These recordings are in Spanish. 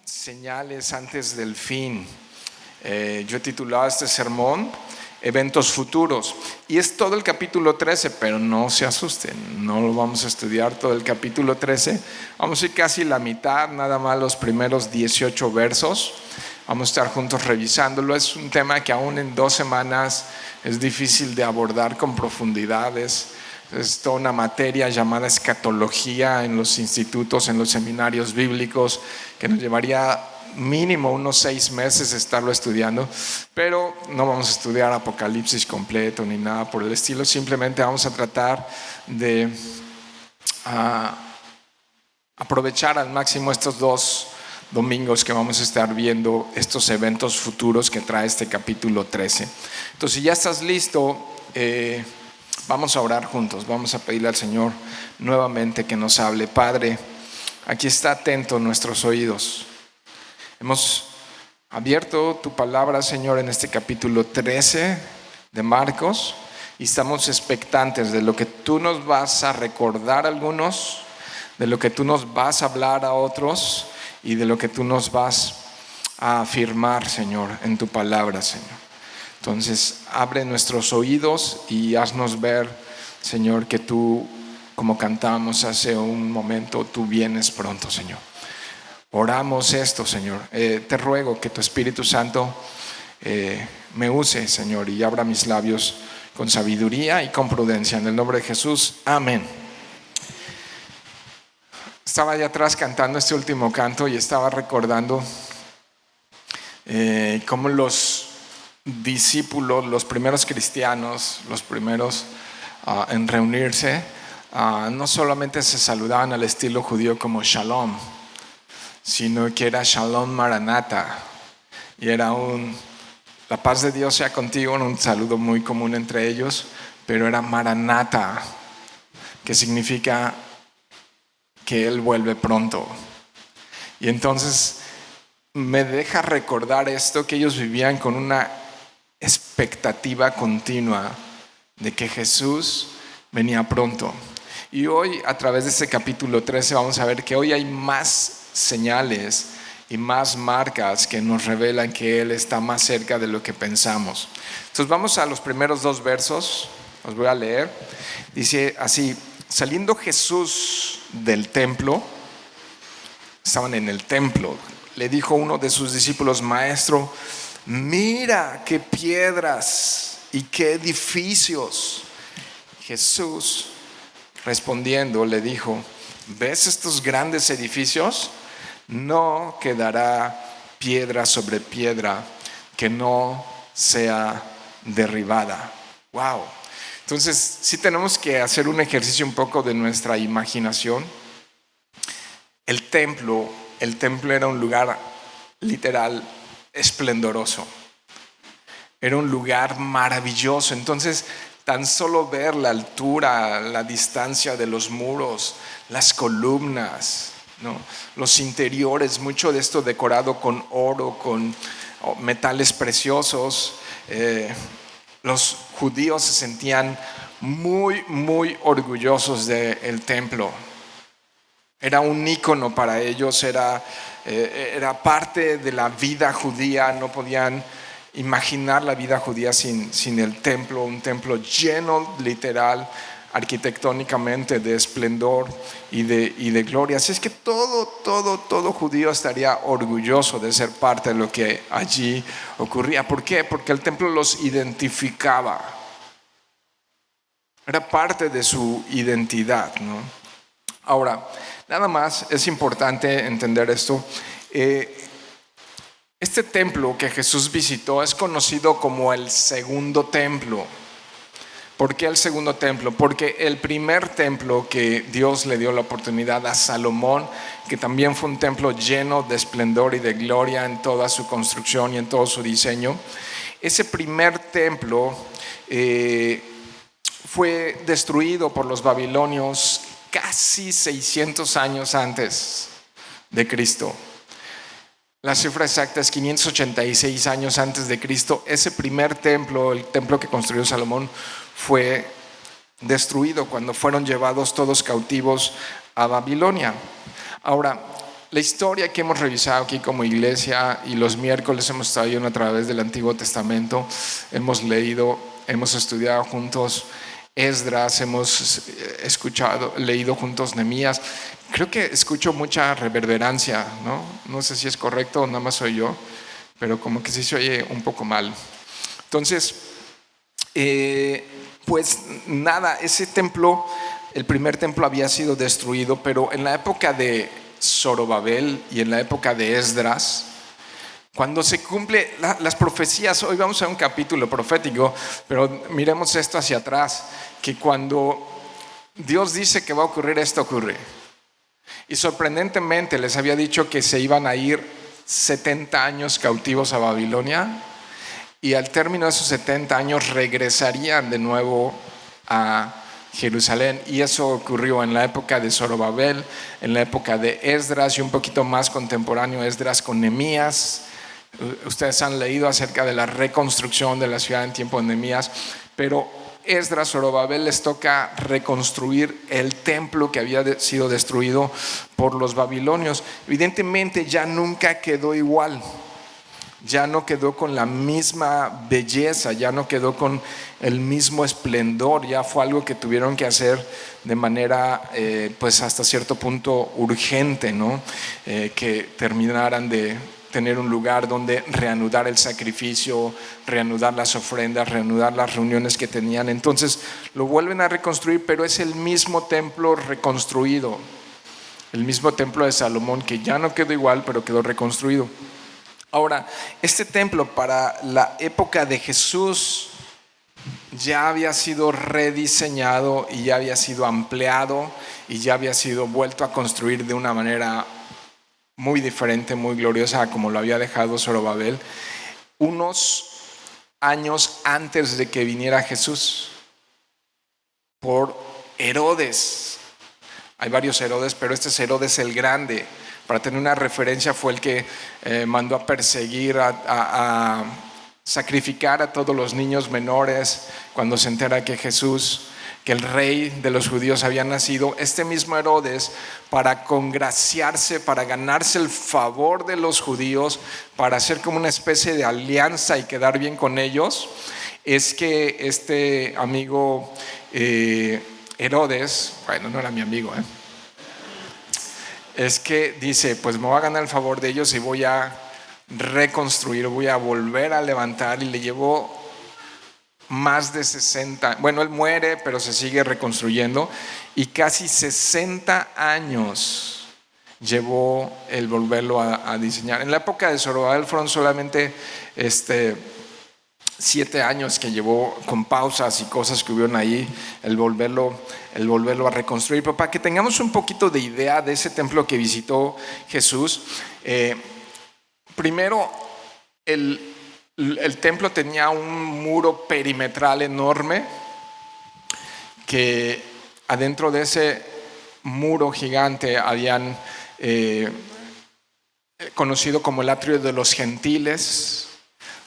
Señales antes del fin. Yo he titulado este sermón Eventos Futuros, y es todo el capítulo 13, pero no se asusten, no lo vamos a estudiar todo el capítulo 13, vamos a ir casi la mitad, nada más los primeros 18 versos. Vamos a estar juntos revisándolo. Es un tema que aún en 2 semanas es difícil de abordar con profundidades. Es toda una materia llamada escatología en los institutos, en los seminarios bíblicos, que nos llevaría mínimo unos 6 meses estarlo estudiando, pero no vamos a estudiar Apocalipsis completo ni nada por el estilo. Simplemente vamos a tratar de aprovechar al máximo estos 2 domingos que vamos a estar viendo estos eventos futuros que trae este capítulo 13. Entonces, si ya estás listo, vamos a orar juntos. Vamos a pedirle al Señor nuevamente que nos hable. Padre, aquí está atento nuestros oídos. Hemos abierto tu palabra, Señor, en este capítulo 13 de Marcos, y estamos expectantes de lo que tú nos vas a recordar a algunos, de lo que tú nos vas a hablar a otros, y de lo que tú nos vas a afirmar, Señor, en tu palabra, Señor. Entonces, abre nuestros oídos y haznos ver, Señor, que tú, como cantábamos hace un momento, tú vienes pronto, Señor. Oramos esto, Señor. Te ruego que tu Espíritu Santo me use, Señor, y abra mis labios con sabiduría y con prudencia. En el nombre de Jesús, amén. Estaba allá atrás cantando este último canto y estaba recordando cómo los discípulos, los primeros cristianos, los primeros en reunirse, no solamente se saludaban al estilo judío como Shalom, sino que era Shalom Maranatha, y era la paz de Dios sea contigo, un saludo muy común entre ellos, pero era Maranatha, que significa que Él vuelve pronto. Y entonces me deja recordar esto, que ellos vivían con una expectativa continua de que Jesús venía pronto. Y hoy, a través de este capítulo 13, vamos a ver que hoy hay más señales y más marcas que nos revelan que Él está más cerca de lo que pensamos. Entonces vamos a los primeros 2 versos, los voy a leer. Dice así: saliendo Jesús del templo, estaban en el templo, le dijo uno de sus discípulos: Maestro, mira qué piedras y qué edificios. Jesús, respondiendo, le dijo: ¿ves estos grandes edificios? No quedará piedra sobre piedra que no sea derribada. Wow. Entonces, sí tenemos que hacer un ejercicio un poco de nuestra imaginación. El templo era un lugar literal esplendoroso. Era un lugar maravilloso. Entonces, tan solo ver la altura, la distancia de los muros, las columnas, ¿no? Los interiores, mucho de esto decorado con oro, con metales preciosos. Los judíos se sentían muy, muy orgullosos del templo. Era un ícono para ellos, era parte de la vida judía. No podían imaginar la vida judía sin el templo, un templo lleno literal, arquitectónicamente, de esplendor y de gloria. Así es que todo judío estaría orgulloso de ser parte de lo que allí ocurría. ¿Por qué? Porque el templo los identificaba. Era parte de su identidad, ¿no? Ahora, nada más es importante entender esto. Este templo que Jesús visitó es conocido como el segundo templo. ¿Por qué el segundo templo? Porque el primer templo que Dios le dio la oportunidad a Salomón, que también fue un templo lleno de esplendor y de gloria en toda su construcción y en todo su diseño, ese primer templo fue destruido por los babilonios casi 600 años antes de Cristo. La cifra exacta es 586 años antes de Cristo. Ese primer templo, el templo que construyó Salomón, fue destruido cuando fueron llevados todos cautivos a Babilonia. Ahora, la historia que hemos revisado aquí como iglesia, y los miércoles hemos estado yendo a través del Antiguo Testamento, hemos leído, hemos estudiado juntos Esdras, hemos leído juntos Nehemías. Creo que escucho mucha reverberancia, ¿no? No sé si es correcto o nada más soy yo, pero como que sí se oye un poco mal. Entonces, pues nada, ese templo, el primer templo había sido destruido, pero en la época de Zorobabel y en la época de Esdras, cuando se cumple las profecías, hoy vamos a un capítulo profético, pero miremos esto hacia atrás, que cuando Dios dice que va a ocurrir, esto ocurre. Y sorprendentemente les había dicho que se iban a ir 70 años cautivos a Babilonia, y al término de esos 70 años regresarían de nuevo a Jerusalén, y eso ocurrió en la época de Zorobabel, en la época de Esdras y un poquito más contemporáneo Esdras con Nehemías. Ustedes han leído acerca de la reconstrucción de la ciudad en tiempo de Nehemías, pero Esdras, Zorobabel les toca reconstruir el templo que había sido destruido por los babilonios. Evidentemente ya nunca quedó igual, ya no quedó con la misma belleza, ya no quedó con el mismo esplendor, ya fue algo que tuvieron que hacer de manera pues hasta cierto punto urgente, ¿no? Que terminaran de tener un lugar donde reanudar el sacrificio, reanudar las ofrendas, reanudar las reuniones que tenían. Entonces lo vuelven a reconstruir, pero es el mismo templo reconstruido, el mismo templo de Salomón, que ya no quedó igual, pero quedó reconstruido. Ahora, este templo para la época de Jesús ya había sido rediseñado y ya había sido ampliado y ya había sido vuelto a construir de una manera muy diferente, muy gloriosa, como lo había dejado Zorobabel, unos años antes de que viniera Jesús, por Herodes. Hay varios Herodes, pero este es Herodes el Grande. Para tener una referencia, fue el que mandó a perseguir, a sacrificar a todos los niños menores cuando se entera que Jesús, que el rey de los judíos había nacido. Este mismo Herodes, para congraciarse, para ganarse el favor de los judíos, para hacer como una especie de alianza y quedar bien con ellos, es que este amigo Herodes, bueno, no era mi amigo, es que dice, pues me voy a ganar el favor de ellos y voy a reconstruir, voy a volver a levantar, y le llevó más de 60, bueno, él muere, pero se sigue reconstruyendo, y casi 60 años llevó el volverlo a diseñar. En la época de Zorobabel fueron solamente 7 años que llevó, con pausas y cosas que hubieron ahí, el volverlo a reconstruir. Pero para que tengamos un poquito de idea de ese templo que visitó Jesús, primero el templo tenía un muro perimetral enorme, que adentro de ese muro gigante habían conocido como el atrio de los gentiles,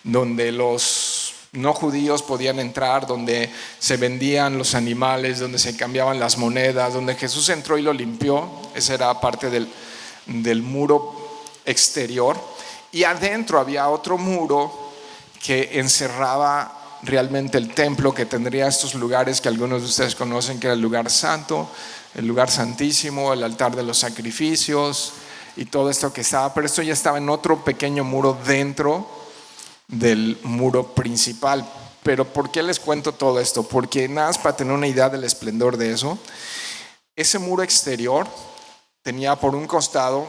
donde los no judíos podían entrar, donde se vendían los animales, donde se cambiaban las monedas, donde Jesús entró y lo limpió. Esa era parte del muro exterior. Y adentro había otro muro que encerraba realmente el templo, que tendría estos lugares que algunos de ustedes conocen, que era el lugar santo, el lugar santísimo, el altar de los sacrificios y todo esto que estaba. Pero esto ya estaba en otro pequeño muro dentro del muro principal. Pero ¿por qué les cuento todo esto? Porque nada más para tener una idea del esplendor de eso, ese muro exterior tenía por un costado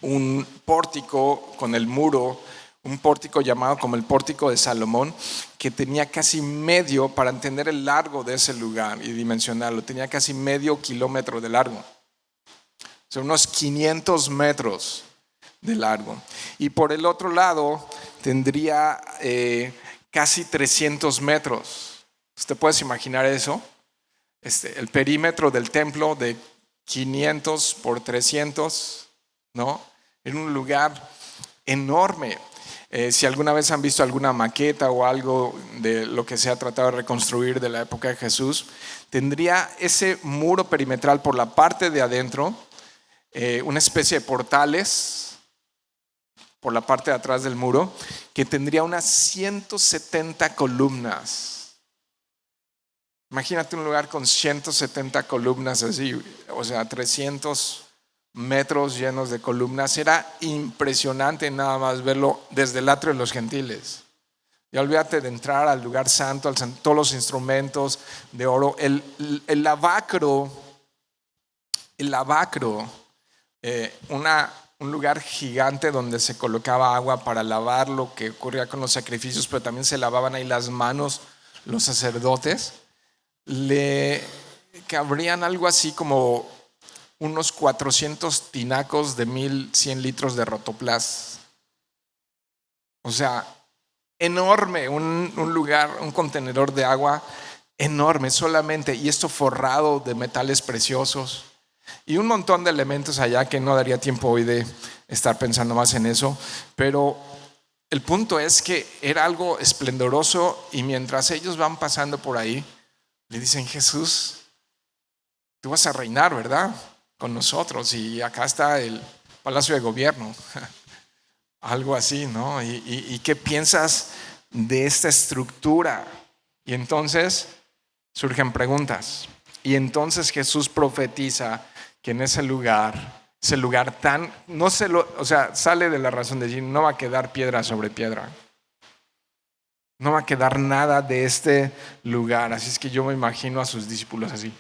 un pórtico con el muro, un pórtico llamado como el pórtico de Salomón, que tenía casi medio, para entender el largo de ese lugar y dimensionarlo, tenía casi medio kilómetro de largo, o sea, unos 500 metros de largo. Y por el otro lado tendría casi 300 metros. ¿Usted puede imaginar eso? El perímetro del templo de 500 por 300, ¿no? En un lugar enorme. Si alguna vez han visto alguna maqueta o algo de lo que se ha tratado de reconstruir de la época de Jesús, tendría ese muro perimetral por la parte de adentro, una especie de portales por la parte de atrás del muro que tendría unas 170 columnas. Imagínate un lugar con 170 columnas así, o sea, 300 metros llenos de columnas. Era impresionante nada más verlo desde el atrio de los gentiles. Y olvídate de entrar al lugar santo, todos los instrumentos de oro, el lavacro, un lugar gigante donde se colocaba agua para lavar lo que ocurría con los sacrificios, pero también se lavaban ahí las manos los sacerdotes. Le cabrían algo así como unos 400 tinacos de 1100 litros de rotoplas. O sea, enorme, un lugar, un contenedor de agua enorme solamente, y esto forrado de metales preciosos y un montón de elementos allá que no daría tiempo hoy de estar pensando más en eso, pero el punto es que era algo esplendoroso, y mientras ellos van pasando por ahí, le dicen: Jesús, tú vas a reinar, ¿verdad?, con nosotros, y acá está el palacio de gobierno. Algo así, ¿no? ¿Y qué piensas de esta estructura? Y entonces surgen preguntas. Y entonces Jesús profetiza que en ese lugar tan, o sea, sale de la razón de decir, no va a quedar piedra sobre piedra. No va a quedar nada de este lugar. Así es que yo me imagino a sus discípulos así.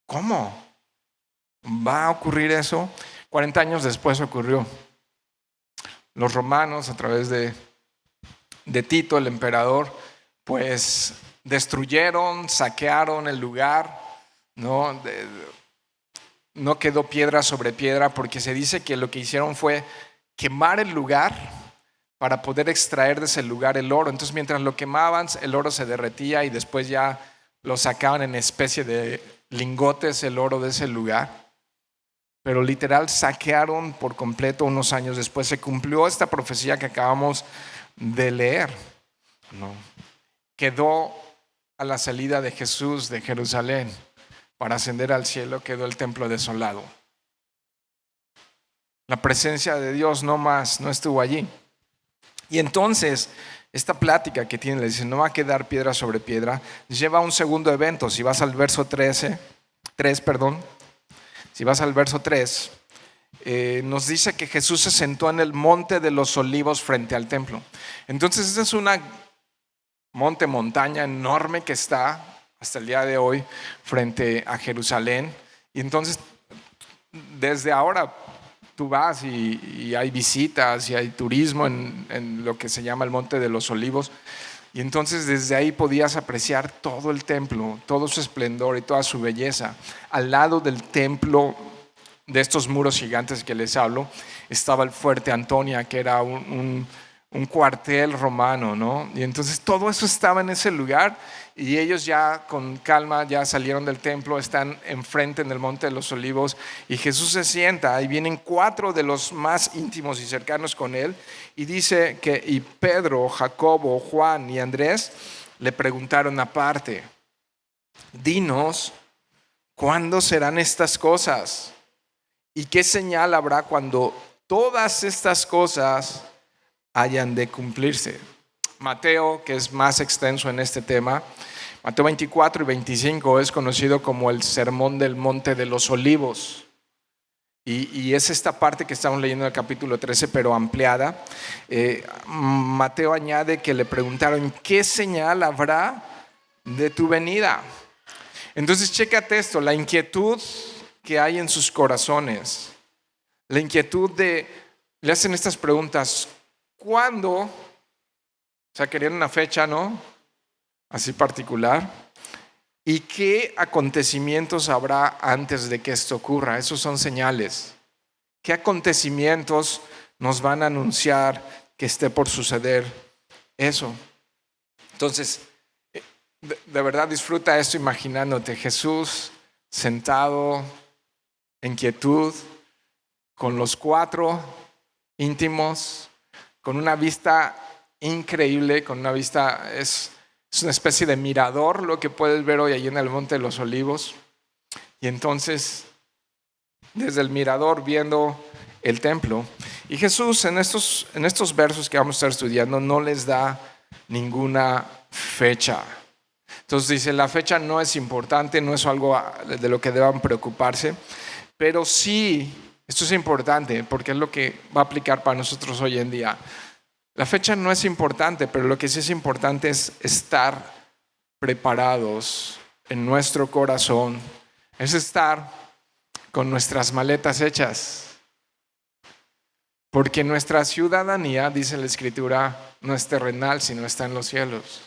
¿Cómo va a ocurrir eso? 40 años después ocurrió. Los romanos, a través de Tito, el emperador, pues destruyeron, saquearon el lugar, ¿no? No quedó piedra sobre piedra, porque se dice que lo que hicieron fue quemar el lugar para poder extraer de ese lugar el oro. Entonces, mientras lo quemaban, el oro se derretía y después ya lo sacaban en especie de lingotes el oro de ese lugar. Pero literal saquearon por completo unos años después. Se cumplió esta profecía que acabamos de leer, ¿no? Quedó a la salida de Jesús de Jerusalén para ascender al cielo, quedó el templo desolado. La presencia de Dios no estuvo allí. Y entonces esta plática que tiene, le dice, no va a quedar piedra sobre piedra, lleva a un segundo evento. Si vas al verso 3, nos dice que Jesús se sentó en el monte de los olivos frente al templo. Entonces esta es una montaña enorme que está hasta el día de hoy frente a Jerusalén. Y entonces desde ahora tú vas y hay visitas y hay turismo en lo que se llama el monte de los olivos. Y entonces desde ahí podías apreciar todo el templo, todo su esplendor y toda su belleza. Al lado del templo, de estos muros gigantes que les hablo, estaba el fuerte Antonia, que era un cuartel romano, ¿no? Y entonces todo eso estaba en ese lugar, y ellos ya con calma ya salieron del templo, están enfrente en el monte de los olivos, y Jesús se sienta, y vienen 4 de los más íntimos y cercanos con él, y dice que y Pedro, Jacobo, Juan y Andrés le preguntaron aparte: dinos, ¿cuándo serán estas cosas? ¿Y qué señal habrá cuando todas estas cosas hayan de cumplirse? Mateo, que es más extenso en este tema, Mateo 24 y 25 es conocido como el Sermón del Monte de los Olivos. Y es esta parte que estamos leyendo en el capítulo 13, pero ampliada. Mateo añade que le preguntaron: ¿qué señal habrá de tu venida? Entonces, chécate esto, la inquietud que hay en sus corazones, la inquietud le hacen estas preguntas: ¿cuándo? O sea, querían una fecha, ¿no? Así particular. ¿Y qué acontecimientos habrá antes de que esto ocurra? Esos son señales. ¿Qué acontecimientos nos van a anunciar que esté por suceder eso? Entonces, de verdad disfruta esto imaginándote Jesús sentado en quietud, con los 4 íntimos, con una vista increíble, con una vista, es una especie de mirador lo que puedes ver hoy allí en el Monte de los Olivos. Y entonces desde el mirador viendo el templo. Y Jesús en estos versos que vamos a estar estudiando no les da ninguna fecha. Entonces dice, la fecha no es importante, no es algo de lo que deban preocuparse, pero sí, esto es importante porque es lo que va a aplicar para nosotros hoy en día. La fecha no es importante, pero lo que sí es importante es estar preparados en nuestro corazón, es estar con nuestras maletas hechas, porque nuestra ciudadanía, dice la Escritura, no es terrenal, sino está en los cielos.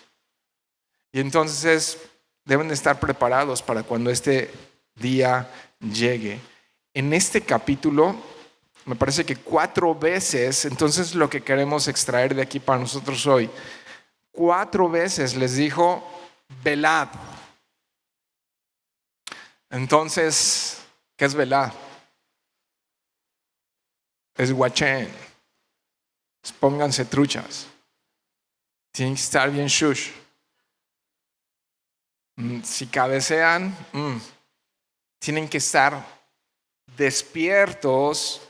Y entonces deben de estar preparados para cuando este día llegue. En este capítulo, me parece que 4 veces, entonces lo que queremos extraer de aquí para nosotros hoy, 4 veces les dijo, velad. Entonces, ¿qué es velar? Es guachén. Pónganse truchas. Tienen que estar bien shush. Si cabecean, tienen que estar despiertos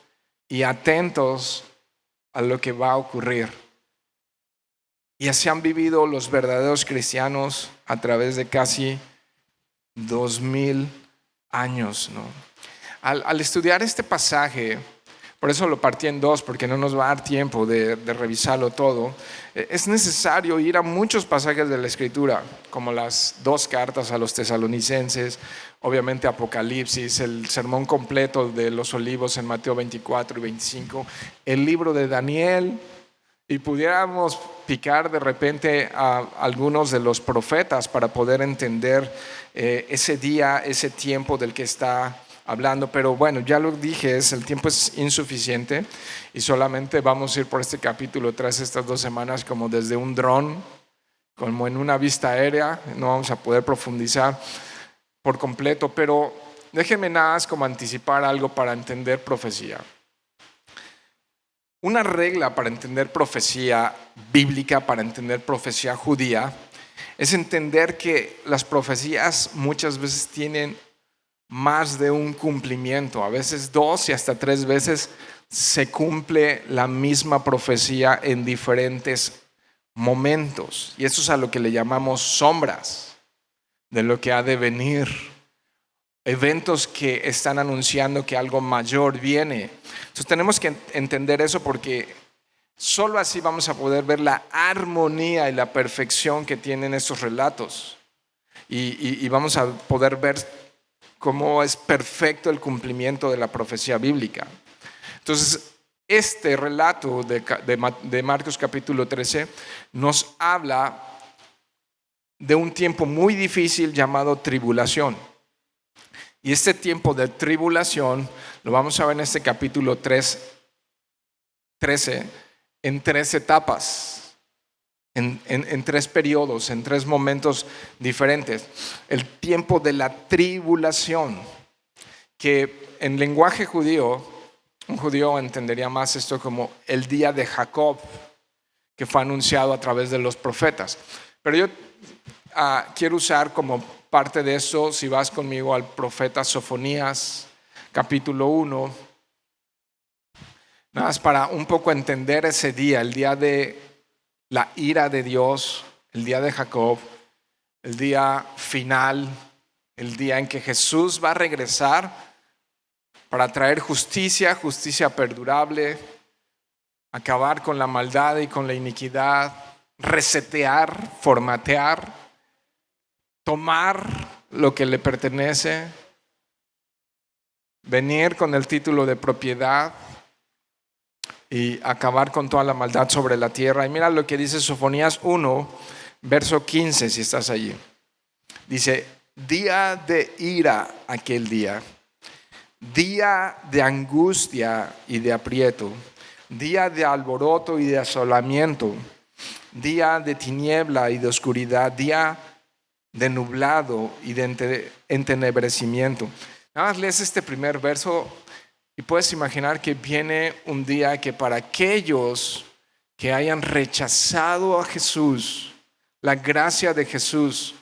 y atentos a lo que va a ocurrir. Y así han vivido los verdaderos cristianos a través de casi 2000 años, ¿no? Al estudiar este pasaje, por eso lo partí en 2, porque no nos va a dar tiempo de revisarlo todo. Es necesario ir a muchos pasajes de la Escritura, como las 2 cartas a los tesalonicenses, obviamente Apocalipsis, el sermón completo de los olivos en Mateo 24 y 25, el libro de Daniel, y pudiéramos picar de repente a algunos de los profetas para poder entender ese día, ese tiempo del que está hablando. Pero bueno, ya lo dije, el tiempo es insuficiente y solamente vamos a ir por este capítulo 3 estas 2 semanas como desde un dron, como en una vista aérea. No vamos a poder profundizar por completo, pero déjenme nada más como anticipar algo para entender profecía. Una regla para entender profecía bíblica, para entender profecía judía, es entender que las profecías muchas veces tienen más de un cumplimiento, a veces 2 y hasta 3 veces se cumple la misma profecía en diferentes momentos. Y eso es a lo que le llamamos sombras de lo que ha de venir. Eventos que están anunciando que algo mayor viene. Entonces tenemos que entender eso porque solo así vamos a poder ver la armonía y la perfección que tienen estos relatos. Y vamos a poder ver cómo es perfecto el cumplimiento de la profecía bíblica. Entonces, este relato de Marcos capítulo 13 nos habla de un tiempo muy difícil llamado tribulación. Y este tiempo de tribulación lo vamos a ver en este capítulo 13 en 3 etapas, en 3 periodos, en 3 momentos diferentes. El tiempo de la tribulación, que en lenguaje judío, un judío entendería más esto como el día de Jacob, que fue anunciado a través de los profetas. Pero yo quiero usar como parte de eso, si vas conmigo al profeta Sofonías, capítulo 1, nada más para un poco entender ese día, el día de la ira de Dios, el día de Jacob, el día final, el día en que Jesús va a regresar para traer justicia, justicia perdurable, acabar con la maldad y con la iniquidad, resetear, formatear, tomar lo que le pertenece, venir con el título de propiedad y acabar con toda la maldad sobre la tierra. Y mira lo que dice Sofonías 1, verso 15, si estás allí. Dice, día de ira aquel día, día de angustia y de aprieto, día de alboroto y de asolamiento, día de tiniebla y de oscuridad, día de nublado y de entenebrecimiento. Nada más lees este primer verso y puedes imaginar que viene un día que para aquellos que hayan rechazado a Jesús, la gracia de Jesús,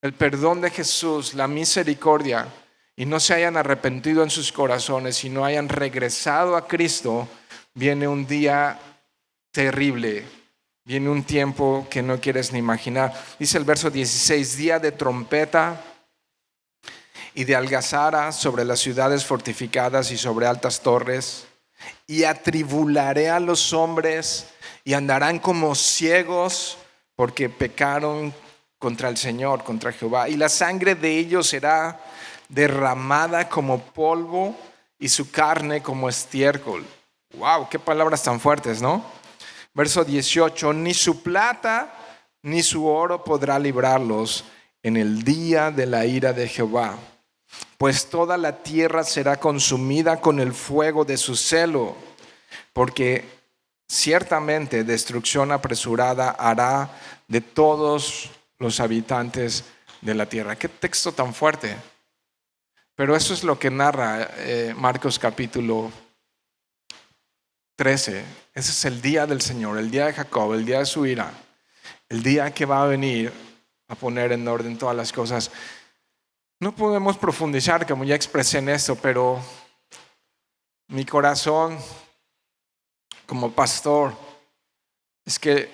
el perdón de Jesús, la misericordia, y no se hayan arrepentido en sus corazones y no hayan regresado a Cristo, viene un día terrible, viene un tiempo que no quieres ni imaginar. Dice el verso 16, día de trompeta y de algazara sobre las ciudades fortificadas y sobre altas torres, y atribularé a los hombres y andarán como ciegos porque pecaron contra el Señor, contra Jehová, y la sangre de ellos será derramada como polvo y su carne como estiércol. Wow, qué palabras tan fuertes, ¿no? Verso 18, ni su plata ni su oro podrá librarlos en el día de la ira de Jehová, pues toda la tierra será consumida con el fuego de su celo, porque ciertamente destrucción apresurada hará de todos los habitantes de la tierra. Qué texto tan fuerte. Pero eso es lo que narra Marcos capítulo 13. Ese es el día del Señor, el día de Jacob, el día de su ira, el día que va a venir a poner en orden todas las cosas. No podemos profundizar, como ya expresé en esto, pero mi corazón como pastor es que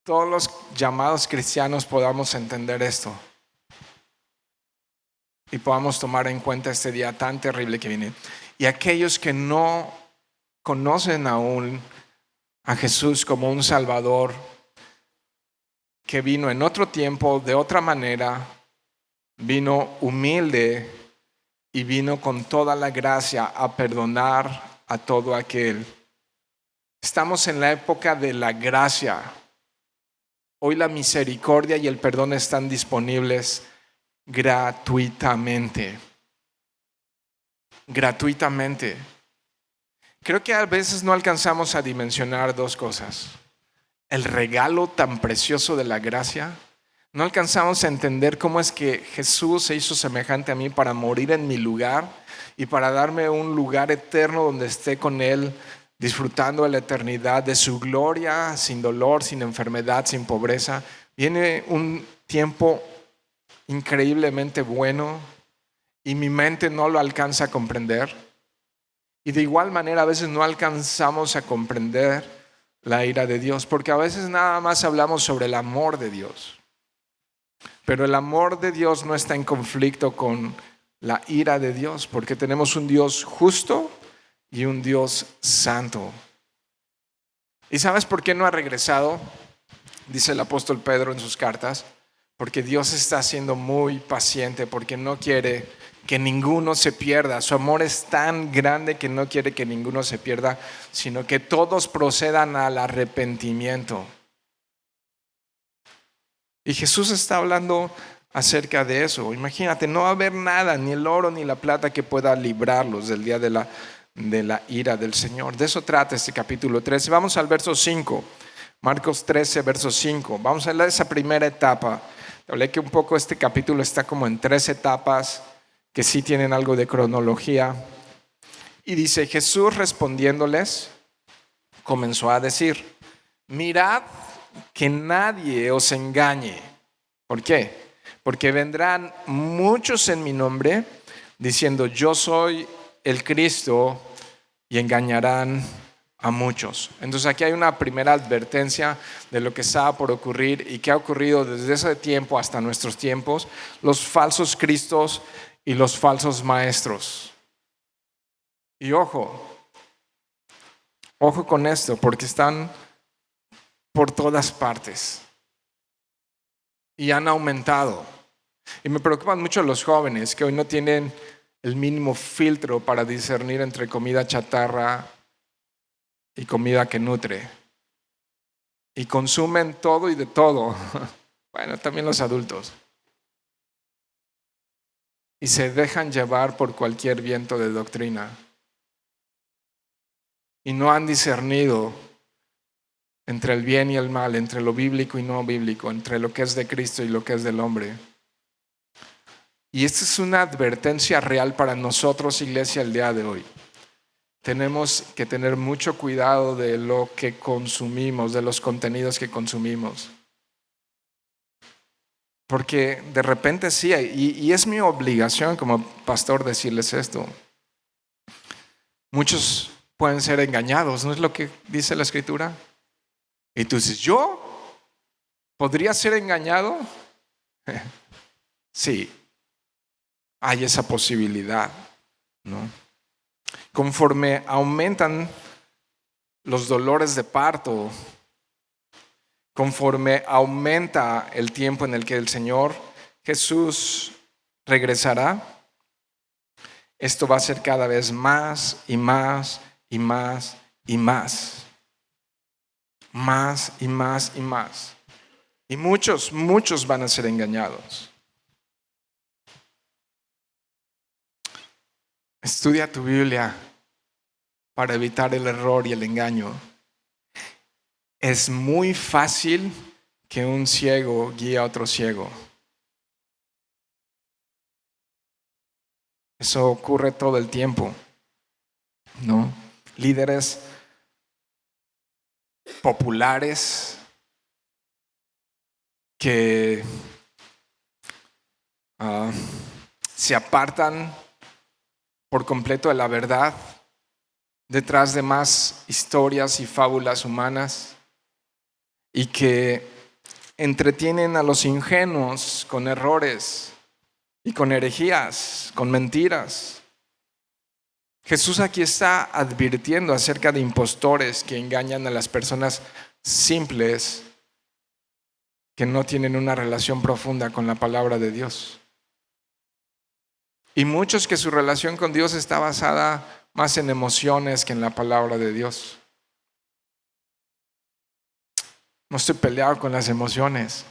todos los llamados cristianos podamos entender esto y podamos tomar en cuenta este día tan terrible que viene. Y aquellos que no conocen aún a Jesús como un Salvador que vino en otro tiempo, de otra manera, vino humilde y vino con toda la gracia a perdonar a todo aquel. Estamos en la época de la gracia. Hoy la misericordia y el perdón están disponibles gratuitamente. Gratuitamente. Creo que a veces no alcanzamos a dimensionar dos cosas. El regalo tan precioso de la gracia. No alcanzamos a entender cómo es que Jesús se hizo semejante a mí para morir en mi lugar y para darme un lugar eterno donde esté con Él, disfrutando de la eternidad, de su gloria, sin dolor, sin enfermedad, sin pobreza. Viene un tiempo increíblemente bueno y mi mente no lo alcanza a comprender. Y de igual manera a veces no alcanzamos a comprender la ira de Dios, porque a veces nada más hablamos sobre el amor de Dios. Pero el amor de Dios no está en conflicto con la ira de Dios, porque tenemos un Dios justo y un Dios santo. ¿Y sabes por qué no ha regresado? Dice el apóstol Pedro en sus cartas, porque Dios está siendo muy paciente, porque no quiere que ninguno se pierda. Su amor es tan grande que no quiere que ninguno se pierda, sino que todos procedan al arrepentimiento. Y Jesús está hablando acerca de eso. Imagínate, no va a haber nada, ni el oro ni la plata que pueda librarlos del día de la ira del Señor. De eso trata este capítulo 13. Vamos al verso 5. Marcos 13, verso 5. Vamos a leer esa primera etapa. Hablé que un poco este capítulo está como en 3 etapas que sí tienen algo de cronología. Y dice, Jesús respondiéndoles, comenzó a decir, mirad que nadie os engañe. ¿Por qué? Porque vendrán muchos en mi nombre diciendo yo soy el Cristo y engañarán a muchos. Entonces aquí hay una primera advertencia de lo que estaba por ocurrir y que ha ocurrido desde ese tiempo hasta nuestros tiempos, los falsos cristos y los falsos maestros. Y ojo con esto, porque están por todas partes y han aumentado. Y me preocupan mucho los jóvenes que hoy no tienen el mínimo filtro para discernir entre comida chatarra y comida que nutre. Y consumen todo y de todo. Bueno, también los adultos. Y se dejan llevar por cualquier viento de doctrina. Y no han discernido entre el bien y el mal, entre lo bíblico y no bíblico, entre lo que es de Cristo y lo que es del hombre. Y esta es una advertencia real para nosotros, iglesia, el día de hoy. Tenemos que tener mucho cuidado de lo que consumimos, de los contenidos que consumimos. Porque de repente sí, y es mi obligación como pastor decirles esto. Muchos pueden ser engañados, ¿no es lo que dice la Escritura? Y tú dices, ¿yo podría ser engañado? Sí, hay esa posibilidad, ¿no? Conforme aumentan los dolores de parto, conforme aumenta el tiempo en el que el Señor Jesús regresará, esto va a ser cada vez más y más y más y más. Más y más y más. Y muchos van a ser engañados. Estudia tu Biblia para evitar el error y el engaño. Es muy fácil que un ciego guíe a otro ciego. Eso ocurre todo el tiempo, ¿no? Líderes populares que se apartan por completo de la verdad detrás de más historias y fábulas humanas y que entretienen a los ingenuos con errores y con herejías, con mentiras. Jesús aquí está advirtiendo acerca de impostores que engañan a las personas simples que no tienen una relación profunda con la palabra de Dios. Y muchos que su relación con Dios está basada más en emociones que en la palabra de Dios. No estoy peleado con las emociones,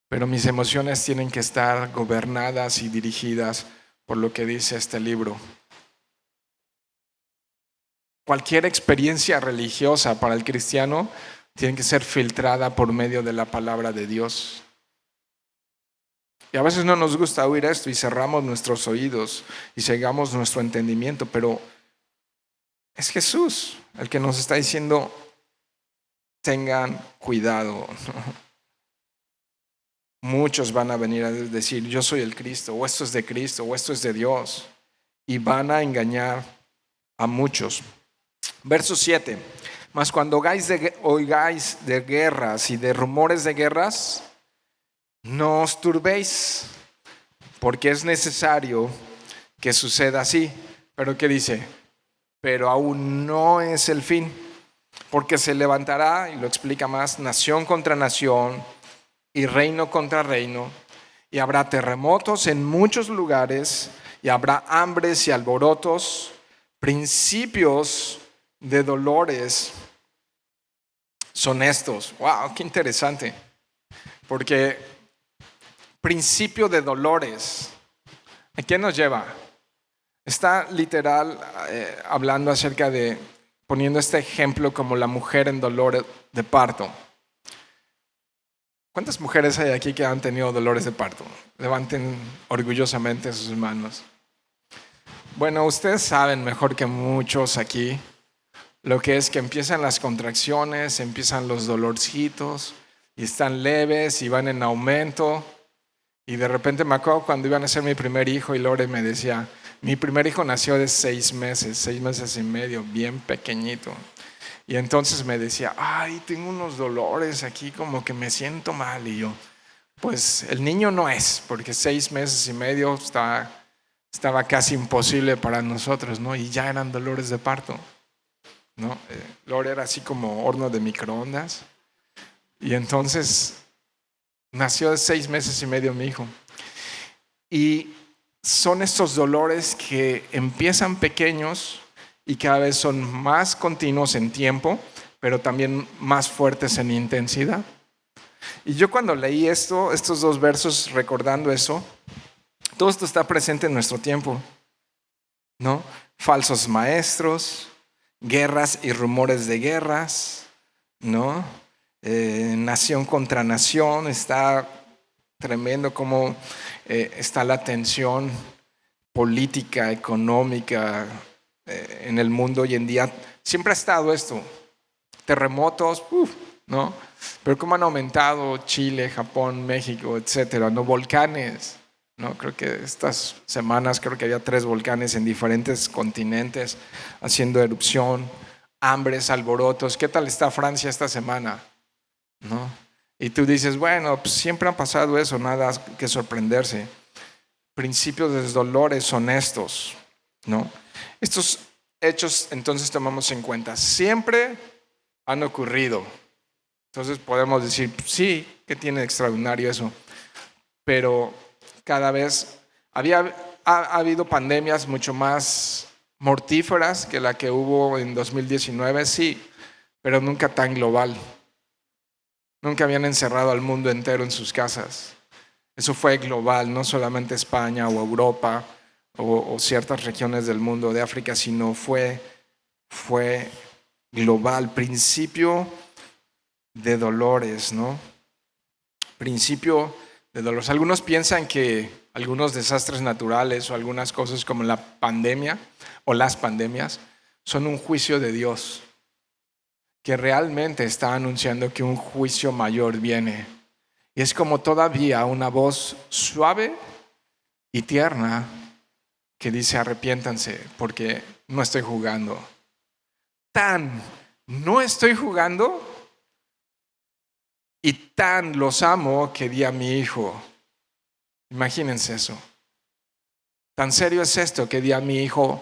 pero mis emociones tienen que estar gobernadas y dirigidas por lo que dice este libro. Cualquier experiencia religiosa para el cristiano tiene que ser filtrada por medio de la palabra de Dios. Y a veces no nos gusta oír esto y cerramos nuestros oídos y cegamos nuestro entendimiento, pero es Jesús el que nos está diciendo, tengan cuidado. Muchos van a venir a decir, yo soy el Cristo, o esto es de Cristo, o esto es de Dios, y van a engañar a muchos. Verso 7. Mas cuando oigáis de guerras y de rumores de guerras, no os turbéis, porque es necesario que suceda así. Pero ¿qué dice? Pero aún no es el fin, porque se levantará, y lo explica más, nación contra nación y reino contra reino, y habrá terremotos en muchos lugares, y habrá hambres y alborotos, principios de dolores son estos. Wow, qué interesante, porque principio de dolores, ¿a qué nos lleva? Está literal hablando acerca de, poniendo este ejemplo como la mujer en dolor de parto. ¿Cuántas mujeres hay aquí que han tenido dolores de parto? Levanten orgullosamente sus manos. Bueno, ustedes saben mejor que muchos aquí lo que es que empiezan las contracciones, empiezan los dolorcitos y están leves y van en aumento. Y de repente me acuerdo cuando iban a ser mi primer hijo y Lore me decía, mi primer hijo nació de 6 meses y medio, bien pequeñito. Y entonces me decía, ay, tengo unos dolores aquí, como que me siento mal. Y yo, pues el niño no es, porque 6 meses y medio estaba casi imposible para nosotros, ¿no? Y ya eran dolores de parto, ¿no? Lore era así como horno de microondas. Y entonces nació de 6 meses y medio mi hijo. Y son estos dolores que empiezan pequeños y cada vez son más continuos en tiempo, pero también más fuertes en intensidad. Y yo cuando leí estos 2 versos recordando eso, todo esto está presente en nuestro tiempo, ¿no? Falsos maestros, guerras y rumores de guerras, ¿no? Nación contra nación, está tremendo cómo está la tensión política, económica en el mundo hoy en día. Siempre ha estado esto, terremotos, ¿no? Pero cómo han aumentado Chile, Japón, México, etcétera, ¿no? Volcanes, ¿no? Creo que estas semanas creo que había 3 volcanes en diferentes continentes haciendo erupción, hambres, alborotos. ¿Qué tal está Francia esta semana? ¿No? Y tú dices, bueno, pues siempre ha pasado eso, nada que sorprenderse. Principios de dolores honestos, ¿no? Estos hechos entonces tomamos en cuenta, siempre han ocurrido. Entonces podemos decir, sí, ¿qué tiene de extraordinario eso? Pero cada vez ha habido pandemias mucho más mortíferas que la que hubo en 2019, sí, pero nunca tan global. Nunca habían encerrado al mundo entero en sus casas. Eso fue global, no solamente España o Europa o ciertas regiones del mundo de África, sino fue global. Principio de dolores, ¿no? Principio de dolores. Algunos piensan que algunos desastres naturales o algunas cosas como la pandemia o las pandemias son un juicio de Dios, que realmente está anunciando que un juicio mayor viene. Y es como todavía una voz suave y tierna que dice arrepiéntanse porque no estoy jugando. No estoy jugando y tan los amo que di a mi hijo. Imagínense eso. Tan serio es esto que di a mi hijo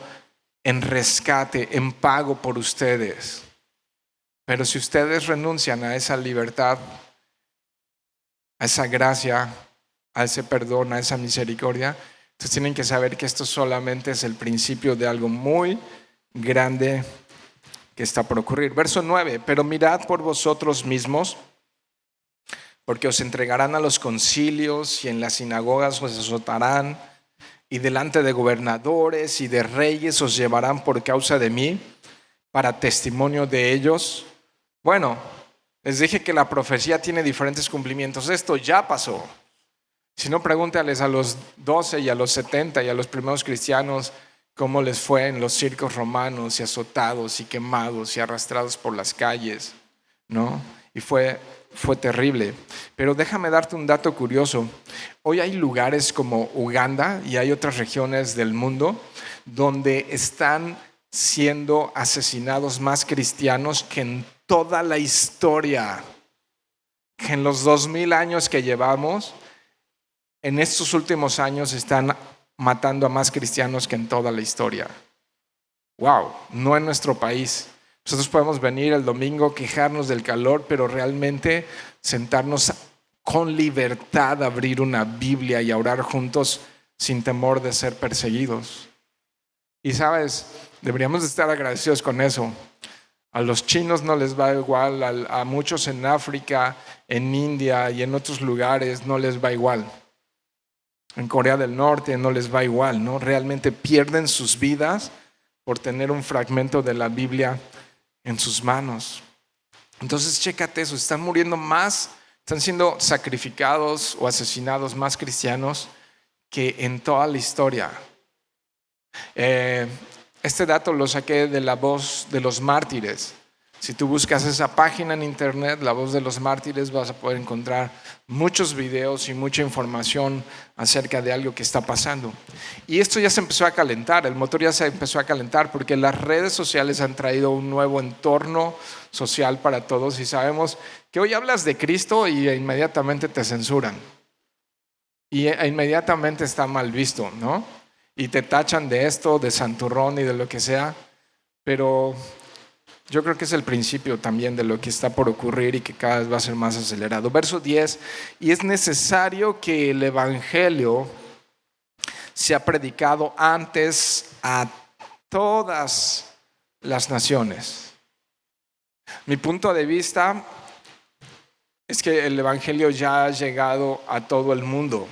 en rescate, en pago por ustedes. Pero si ustedes renuncian a esa libertad, a esa gracia, a ese perdón, a esa misericordia, entonces tienen que saber que esto solamente es el principio de algo muy grande que está por ocurrir. Verso 9, pero mirad por vosotros mismos, porque os entregarán a los concilios y en las sinagogas os azotarán y delante de gobernadores y de reyes os llevarán por causa de mí para testimonio de ellos. Bueno, les dije que la profecía tiene diferentes cumplimientos. Esto ya pasó. Si no, pregúntales a los 12 y a los 70 y a los primeros cristianos cómo les fue en los circos romanos y azotados y quemados y arrastrados por las calles, ¿no? Y fue terrible. Pero déjame darte un dato curioso. Hoy hay lugares como Uganda y hay otras regiones del mundo donde están siendo asesinados más cristianos que en toda la historia, que en los 2000 años que llevamos, en estos últimos años están matando a más cristianos que en toda la historia. Wow, no en nuestro país. Nosotros podemos venir el domingo, quejarnos del calor, pero realmente sentarnos con libertad, abrir una Biblia y orar juntos sin temor de ser perseguidos. Y sabes, deberíamos estar agradecidos con eso. A los chinos no les va igual, a muchos en África, en India y en otros lugares no les va igual. En Corea del Norte no les va igual, ¿no? Realmente pierden sus vidas por tener un fragmento de la Biblia en sus manos. Entonces, chécate eso, están muriendo más, están siendo sacrificados o asesinados más cristianos que en toda la historia. Este dato lo saqué de La Voz de los Mártires. Si tú buscas esa página en internet, La Voz de los Mártires, vas a poder encontrar muchos videos y mucha información acerca de algo que está pasando. Y esto ya se empezó a calentar, el motor ya se empezó a calentar porque las redes sociales han traído un nuevo entorno social para todos y sabemos que hoy hablas de Cristo y inmediatamente te censuran. Y inmediatamente está mal visto, ¿no? Y te tachan de esto, de santurrón y de lo que sea, pero yo creo que es el principio también de lo que está por ocurrir y que cada vez va a ser más acelerado. Verso 10, y es necesario que el evangelio sea predicado antes a todas las naciones. Mi punto de vista es que el evangelio ya ha llegado a todo el mundo.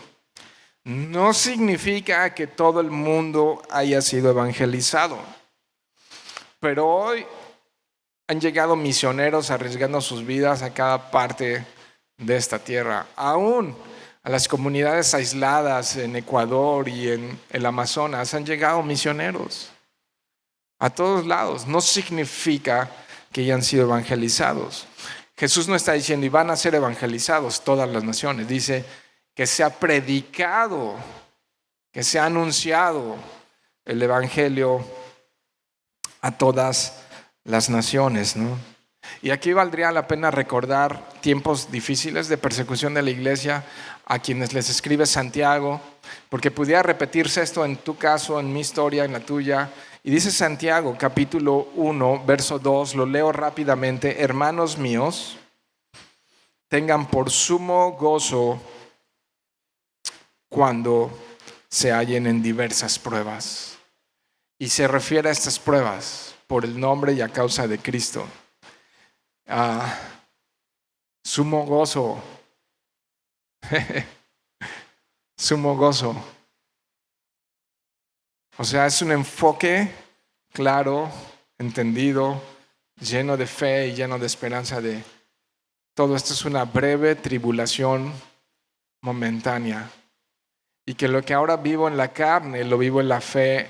No significa que todo el mundo haya sido evangelizado, pero hoy han llegado misioneros arriesgando sus vidas a cada parte de esta tierra, aún a las comunidades aisladas en Ecuador y en el Amazonas han llegado misioneros a todos lados. No significa que hayan sido evangelizados. Jesús no está diciendo, y van a ser evangelizados todas las naciones. Dice que se ha predicado, que se ha anunciado el evangelio a todas las naciones, ¿no? Y aquí valdría la pena recordar tiempos difíciles de persecución de la iglesia a quienes les escribe Santiago, porque pudiera repetirse esto en tu caso, en mi historia, en la tuya. Y dice Santiago, capítulo 1, verso 2, lo leo rápidamente: hermanos míos, tengan por sumo gozo cuando se hallen en diversas pruebas. Y se refiere a estas pruebas por el nombre y a causa de Cristo. Sumo gozo. Sumo gozo. O sea, es un enfoque claro, entendido, lleno de fe y lleno de esperanza de todo esto es una breve tribulación momentánea. Y que lo que ahora vivo en la carne, lo vivo en la fe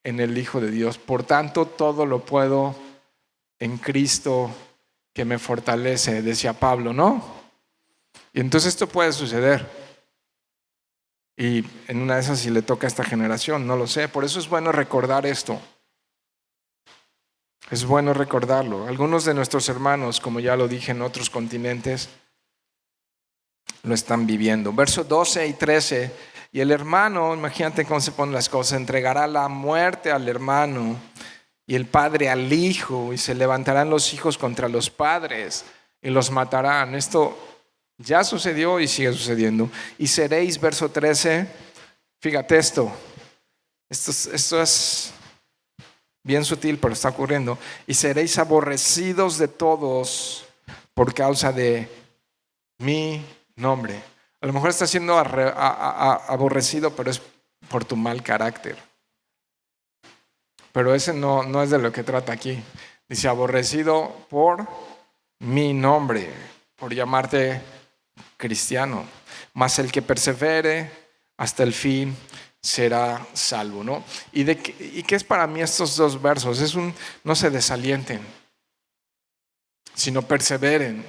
en el Hijo de Dios. Por tanto, todo lo puedo en Cristo que me fortalece, decía Pablo, ¿no? Y entonces esto puede suceder. Y en una de esas si le toca a esta generación, no lo sé. Por eso es bueno recordar esto. Es bueno recordarlo. Algunos de nuestros hermanos, como ya lo dije, en otros continentes, lo están viviendo. Versos 12 y 13. Y el hermano, imagínate cómo se ponen las cosas, entregará la muerte al hermano y el padre al hijo, y se levantarán los hijos contra los padres y los matarán. Esto ya sucedió y sigue sucediendo. Y seréis, verso 13, fíjate esto es bien sutil, pero está ocurriendo. Y seréis aborrecidos de todos por causa de mi nombre. A lo mejor estás siendo aborrecido, pero es por tu mal carácter. Pero ese no es de lo que trata aquí. Dice aborrecido por mi nombre, por llamarte cristiano. Mas el que persevere hasta el fin será salvo, ¿no? ¿Y qué es para mí estos dos versos? No se desalienten, sino perseveren.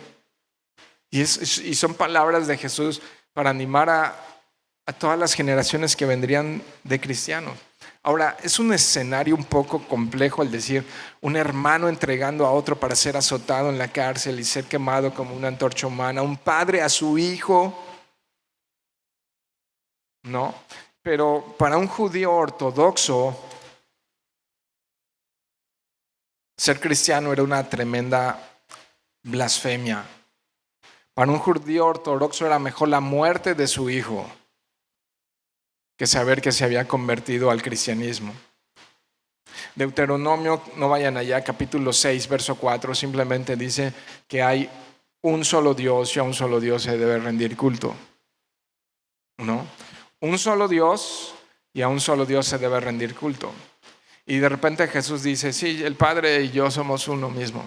Y son palabras de Jesús para animar a todas las generaciones que vendrían de cristianos. Ahora, es un escenario un poco complejo el decir un hermano entregando a otro para ser azotado en la cárcel y ser quemado como una antorcha humana, un padre a su hijo, ¿no? Pero para un judío ortodoxo, ser cristiano era una tremenda blasfemia. Para un judío ortodoxo era mejor la muerte de su hijo que saber que se había convertido al cristianismo. Deuteronomio, no vayan allá, capítulo 6, verso 4, simplemente dice que hay un solo Dios y a un solo Dios se debe rendir culto, ¿no? Un solo Dios y a un solo Dios se debe rendir culto. Y de repente Jesús dice, sí, el Padre y yo somos uno mismo,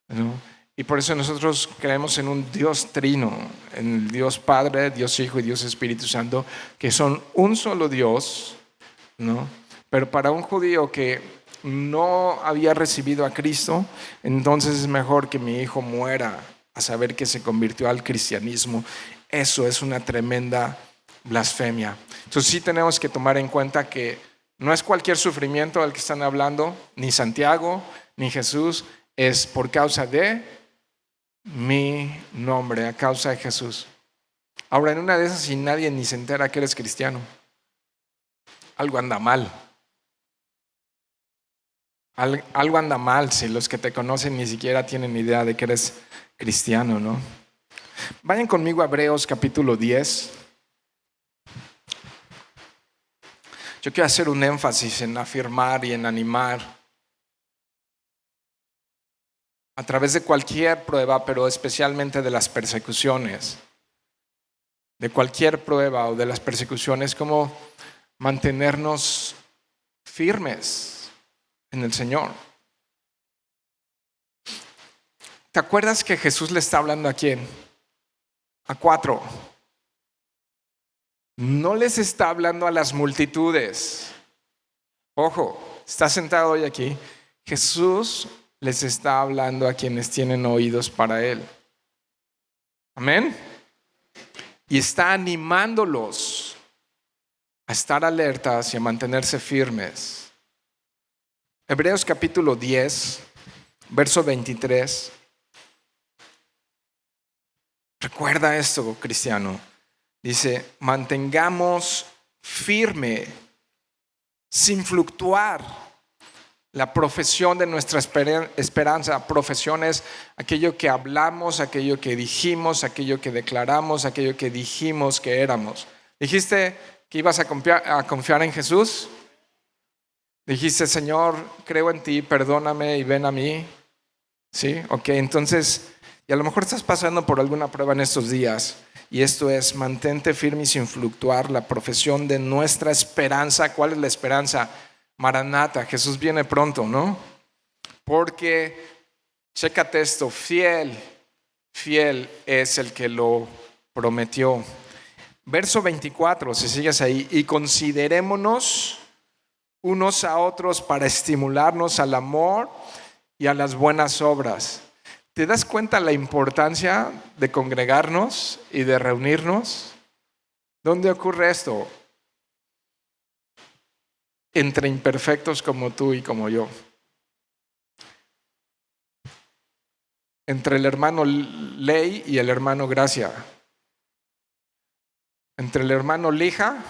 ¿no? Y por eso nosotros creemos en un Dios trino, en el Dios Padre, Dios Hijo y Dios Espíritu Santo, que son un solo Dios, ¿no? Pero para un judío que no había recibido a Cristo, entonces es mejor que mi hijo muera a saber que se convirtió al cristianismo. Eso es una tremenda blasfemia. Entonces sí tenemos que tomar en cuenta que no es cualquier sufrimiento del que están hablando, ni Santiago, ni Jesús, es por causa de mi nombre, a causa de Jesús. Ahora, en una de esas, si nadie ni se entera que eres cristiano, algo anda mal. Algo anda mal si los que te conocen ni siquiera tienen idea de que eres cristiano, ¿no? Vayan conmigo a Hebreos capítulo 10. Yo quiero hacer un énfasis en afirmar y en animar a través de cualquier prueba, pero especialmente de las persecuciones, de cualquier prueba o de las persecuciones, como mantenernos firmes en el Señor. ¿Te acuerdas que Jesús le está hablando a quién? A 4. No les está hablando a las multitudes. Ojo, está sentado hoy aquí. Jesús les está hablando a quienes tienen oídos para Él. Amén. Y está animándolos a estar alertas y a mantenerse firmes. Hebreos capítulo 10, verso 23. Recuerda esto, cristiano. Dice, mantengamos firme, sin fluctuar, la profesión de nuestra esperanza. Profesión es aquello que hablamos, aquello que dijimos, aquello que declaramos, aquello que dijimos que éramos. ¿Dijiste que ibas a confiar en Jesús? Dijiste, Señor, creo en ti, perdóname y ven a mí. ¿Sí? Ok, entonces, y a lo mejor estás pasando por alguna prueba en estos días, y esto es, mantente firme y sin fluctuar la profesión de nuestra esperanza. ¿Cuál es la esperanza? Maranata, Jesús viene pronto, ¿no? Porque, chécate esto, fiel es el que lo prometió. Verso 24, si sigues ahí, y considerémonos unos a otros para estimularnos al amor y a las buenas obras. ¿Te das cuenta la importancia de congregarnos y de reunirnos? ¿Dónde ocurre esto? Entre imperfectos como tú y como yo. Entre el hermano Ley y el hermano Gracia. Entre el hermano Lija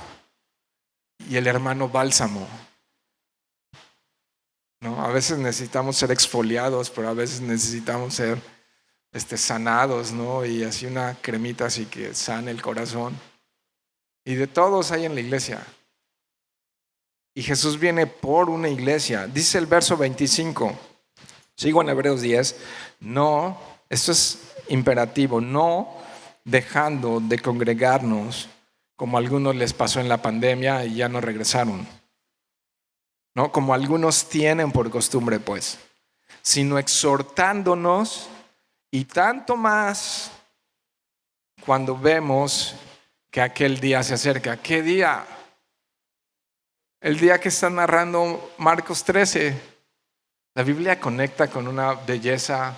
y el hermano Bálsamo. ¿No? A veces necesitamos ser exfoliados, pero a veces necesitamos ser sanados, ¿no? Y así una cremita así que sane el corazón. Y de todos hay en la iglesia. Y Jesús viene por una iglesia. Dice el verso 25. Sigo en Hebreos 10. No, esto es imperativo, no dejando de congregarnos como a algunos les pasó en la pandemia y ya no regresaron. ¿No? Como algunos tienen por costumbre, pues, sino exhortándonos, y tanto más cuando vemos que aquel día se acerca. ¿Qué día? El día que está narrando Marcos 13. La Biblia conecta con una belleza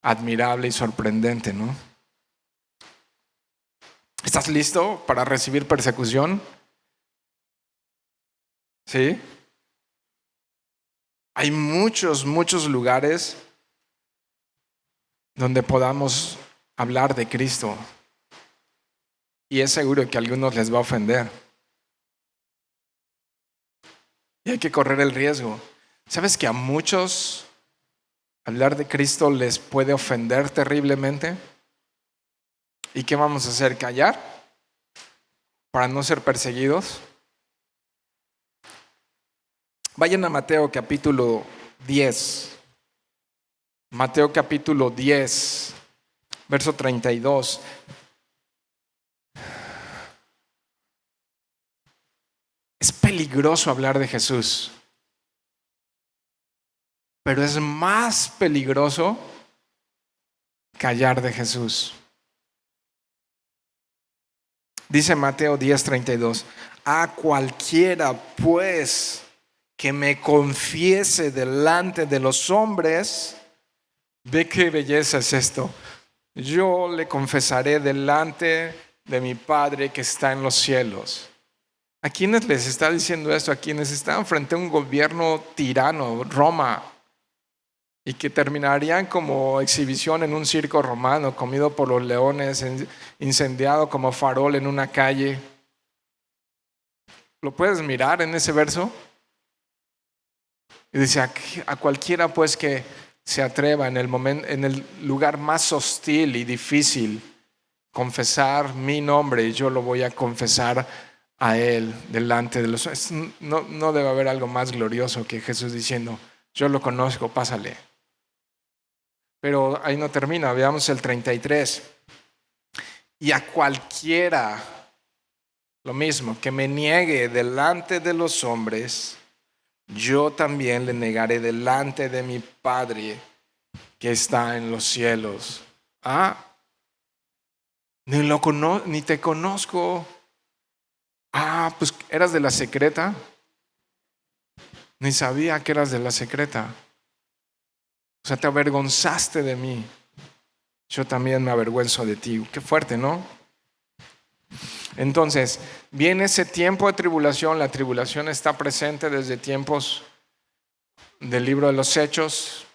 admirable y sorprendente, ¿no? ¿Estás listo para recibir persecución? ¿Sí? Hay muchos lugares donde podamos hablar de Cristo. Y es seguro que a algunos les va a ofender. Y hay que correr el riesgo. ¿Sabes que a muchos hablar de Cristo les puede ofender terriblemente? ¿Y qué vamos a hacer? ¿Callar? ¿Para no ser perseguidos? Vayan a Mateo capítulo 10. Mateo capítulo 10, verso 32. Es peligroso hablar de Jesús, pero es más peligroso callar de Jesús. Dice Mateo 10:32, a cualquiera pues que me confiese delante de los hombres, ve qué belleza es esto, yo le confesaré delante de mi Padre que está en los cielos. ¿A quiénes les está diciendo esto? A quienes están frente a un gobierno tirano, Roma, y que terminarían como exhibición en un circo romano, comido por los leones, incendiado como farol en una calle. ¿Lo puedes mirar en ese verso? Y dice, a cualquiera pues que se atreva en el lugar más hostil y difícil confesar mi nombre, yo lo voy a confesar a él delante de los... No debe haber algo más glorioso que Jesús diciendo, yo lo conozco, pásale. Pero ahí no termina, veamos el 33. Y a cualquiera, lo mismo, que me niegue delante de los hombres, yo también le negaré delante de mi Padre que está en los cielos. Ni te conozco. Pues eras de la secreta. Ni sabía que eras de la secreta. sea, te avergonzaste de mí. Yo también me avergüenzo de ti. Qué fuerte, ¿no? Entonces, viene ese tiempo de tribulación. La tribulación está presente desde tiempos del libro de los Hechos,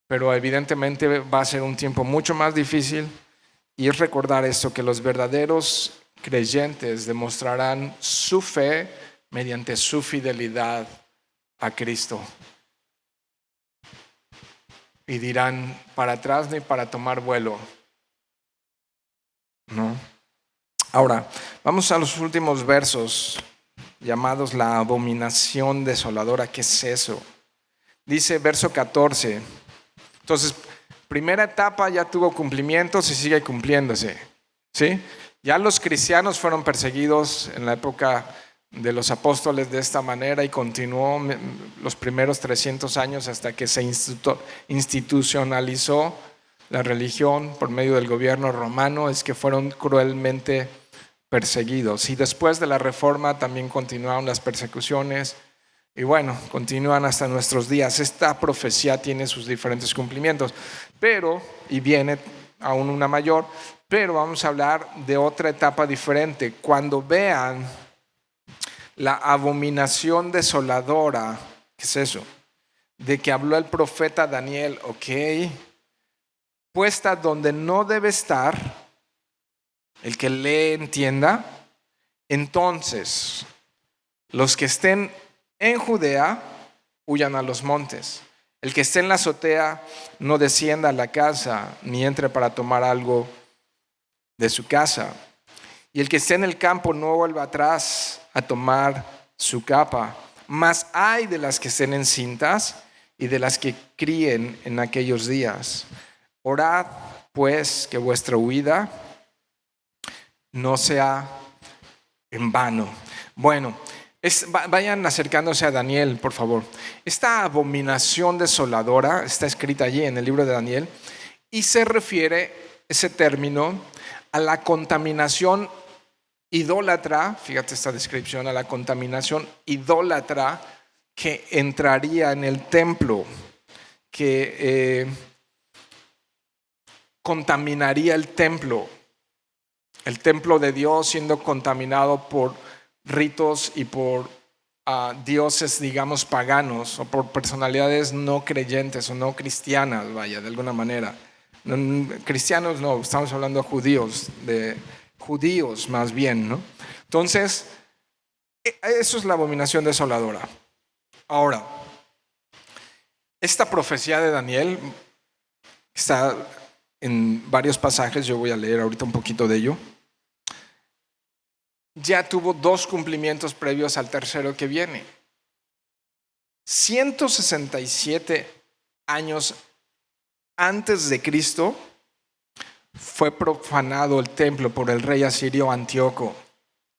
pero evidentemente va a ser un tiempo mucho más difícil. Y es recordar esto, que los verdaderos creyentes demostrarán su fe mediante su fidelidad a Cristo. Y dirán, para atrás ni para tomar vuelo. ¿No? Ahora, vamos a los últimos versos, llamados la abominación desoladora. ¿Qué es eso? Dice verso 14. Entonces, primera etapa ya tuvo cumplimientos y sigue cumpliéndose, ¿sí? Ya los cristianos fueron perseguidos en la época de los apóstoles de esta manera y continuó los primeros 300 años hasta que se institucionalizó la religión por medio del gobierno romano. Es que fueron cruelmente perseguidos, y después de la reforma también continuaron las persecuciones y bueno, continúan hasta nuestros días. Esta profecía tiene sus diferentes cumplimientos, pero, y viene aún una mayor, pero vamos a hablar de otra etapa diferente. Cuando vean la abominación desoladora, ¿qué es eso? De que habló el profeta Daniel, ok, puesta donde no debe estar, el que lee entienda. Entonces, los que estén en Judea, huyan a los montes. El que esté en la azotea, no descienda a la casa, ni entre para tomar algo de su casa. Y el que esté en el campo, no vuelva atrás a tomar su capa. Mas hay de las que estén encintas y de las que críen en aquellos días. Orad, pues, que vuestra huida no sea en vano. Bueno, vayan acercándose a Daniel, por favor. Esta abominación desoladora está escrita allí en el libro de Daniel y se refiere, ese término, a la contaminación idólatra. Fíjate esta descripción, a la contaminación idólatra que entraría en el templo, que contaminaría el templo de Dios, siendo contaminado por ritos y por dioses, digamos, paganos, o por personalidades no creyentes o no cristianas, vaya, de alguna manera. Cristianos no, estamos hablando de judíos más bien, ¿no? Entonces, eso es la abominación desoladora. Ahora, esta profecía de Daniel está en varios pasajes, yo voy a leer ahorita un poquito de ello. Ya tuvo 2 cumplimientos previos al tercero que viene. 167 años antes de Cristo fue profanado el templo por el rey asirio Antíoco.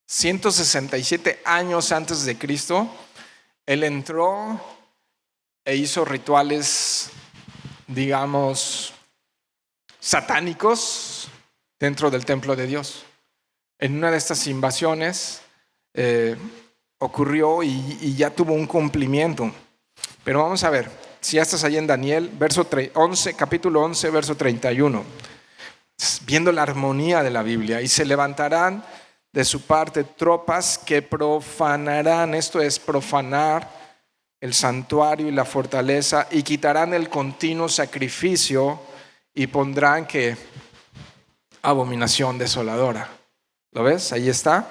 167 años antes de Cristo, él entró e hizo rituales, digamos, satánicos dentro del templo de Dios. En una de estas invasiones ocurrió y ya tuvo un cumplimiento. Pero vamos a ver, si ya estás ahí en Daniel, capítulo 11, verso 31. Viendo la armonía de la Biblia. Y se levantarán de su parte tropas que profanarán, esto es profanar el santuario y la fortaleza, y quitarán el continuo sacrificio y pondrán que abominación desoladora. ¿Lo ves? Ahí está.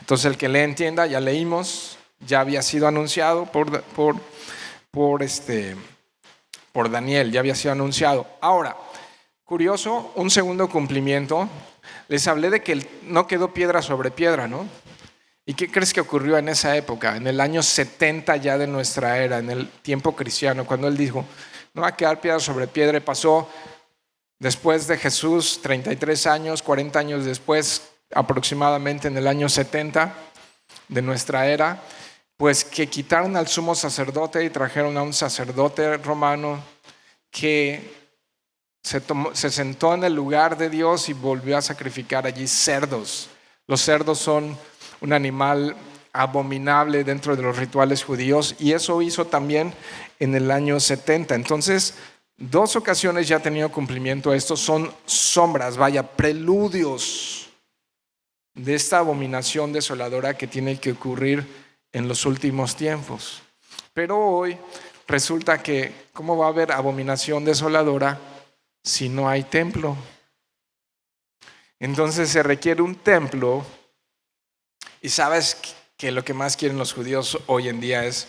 Entonces el que le entienda, ya leímos, ya había sido anunciado por Daniel, ya había sido anunciado. Ahora, curioso, un segundo cumplimiento. Les hablé de que no quedó piedra sobre piedra, ¿no? ¿Y qué crees que ocurrió en esa época? En el año 70 ya de nuestra era, en el tiempo cristiano, cuando él dijo, no va a quedar piedra sobre piedra. Pasó después de Jesús, 33 años, 40 años después, aproximadamente en el año 70 de nuestra era, pues que quitaron al sumo sacerdote y trajeron a un sacerdote romano que se sentó en el lugar de Dios y volvió a sacrificar allí cerdos. Los cerdos son un animal abominable dentro de los rituales judíos, y eso hizo también en el año 70. Entonces 2 ocasiones ya ha tenido cumplimiento. Estos son sombras, vaya, preludios de esta abominación desoladora que tiene que ocurrir en los últimos tiempos. Pero hoy resulta que, ¿cómo va a haber abominación desoladora si no hay templo? Entonces se requiere un templo. Y sabes que lo que más quieren los judíos hoy en día es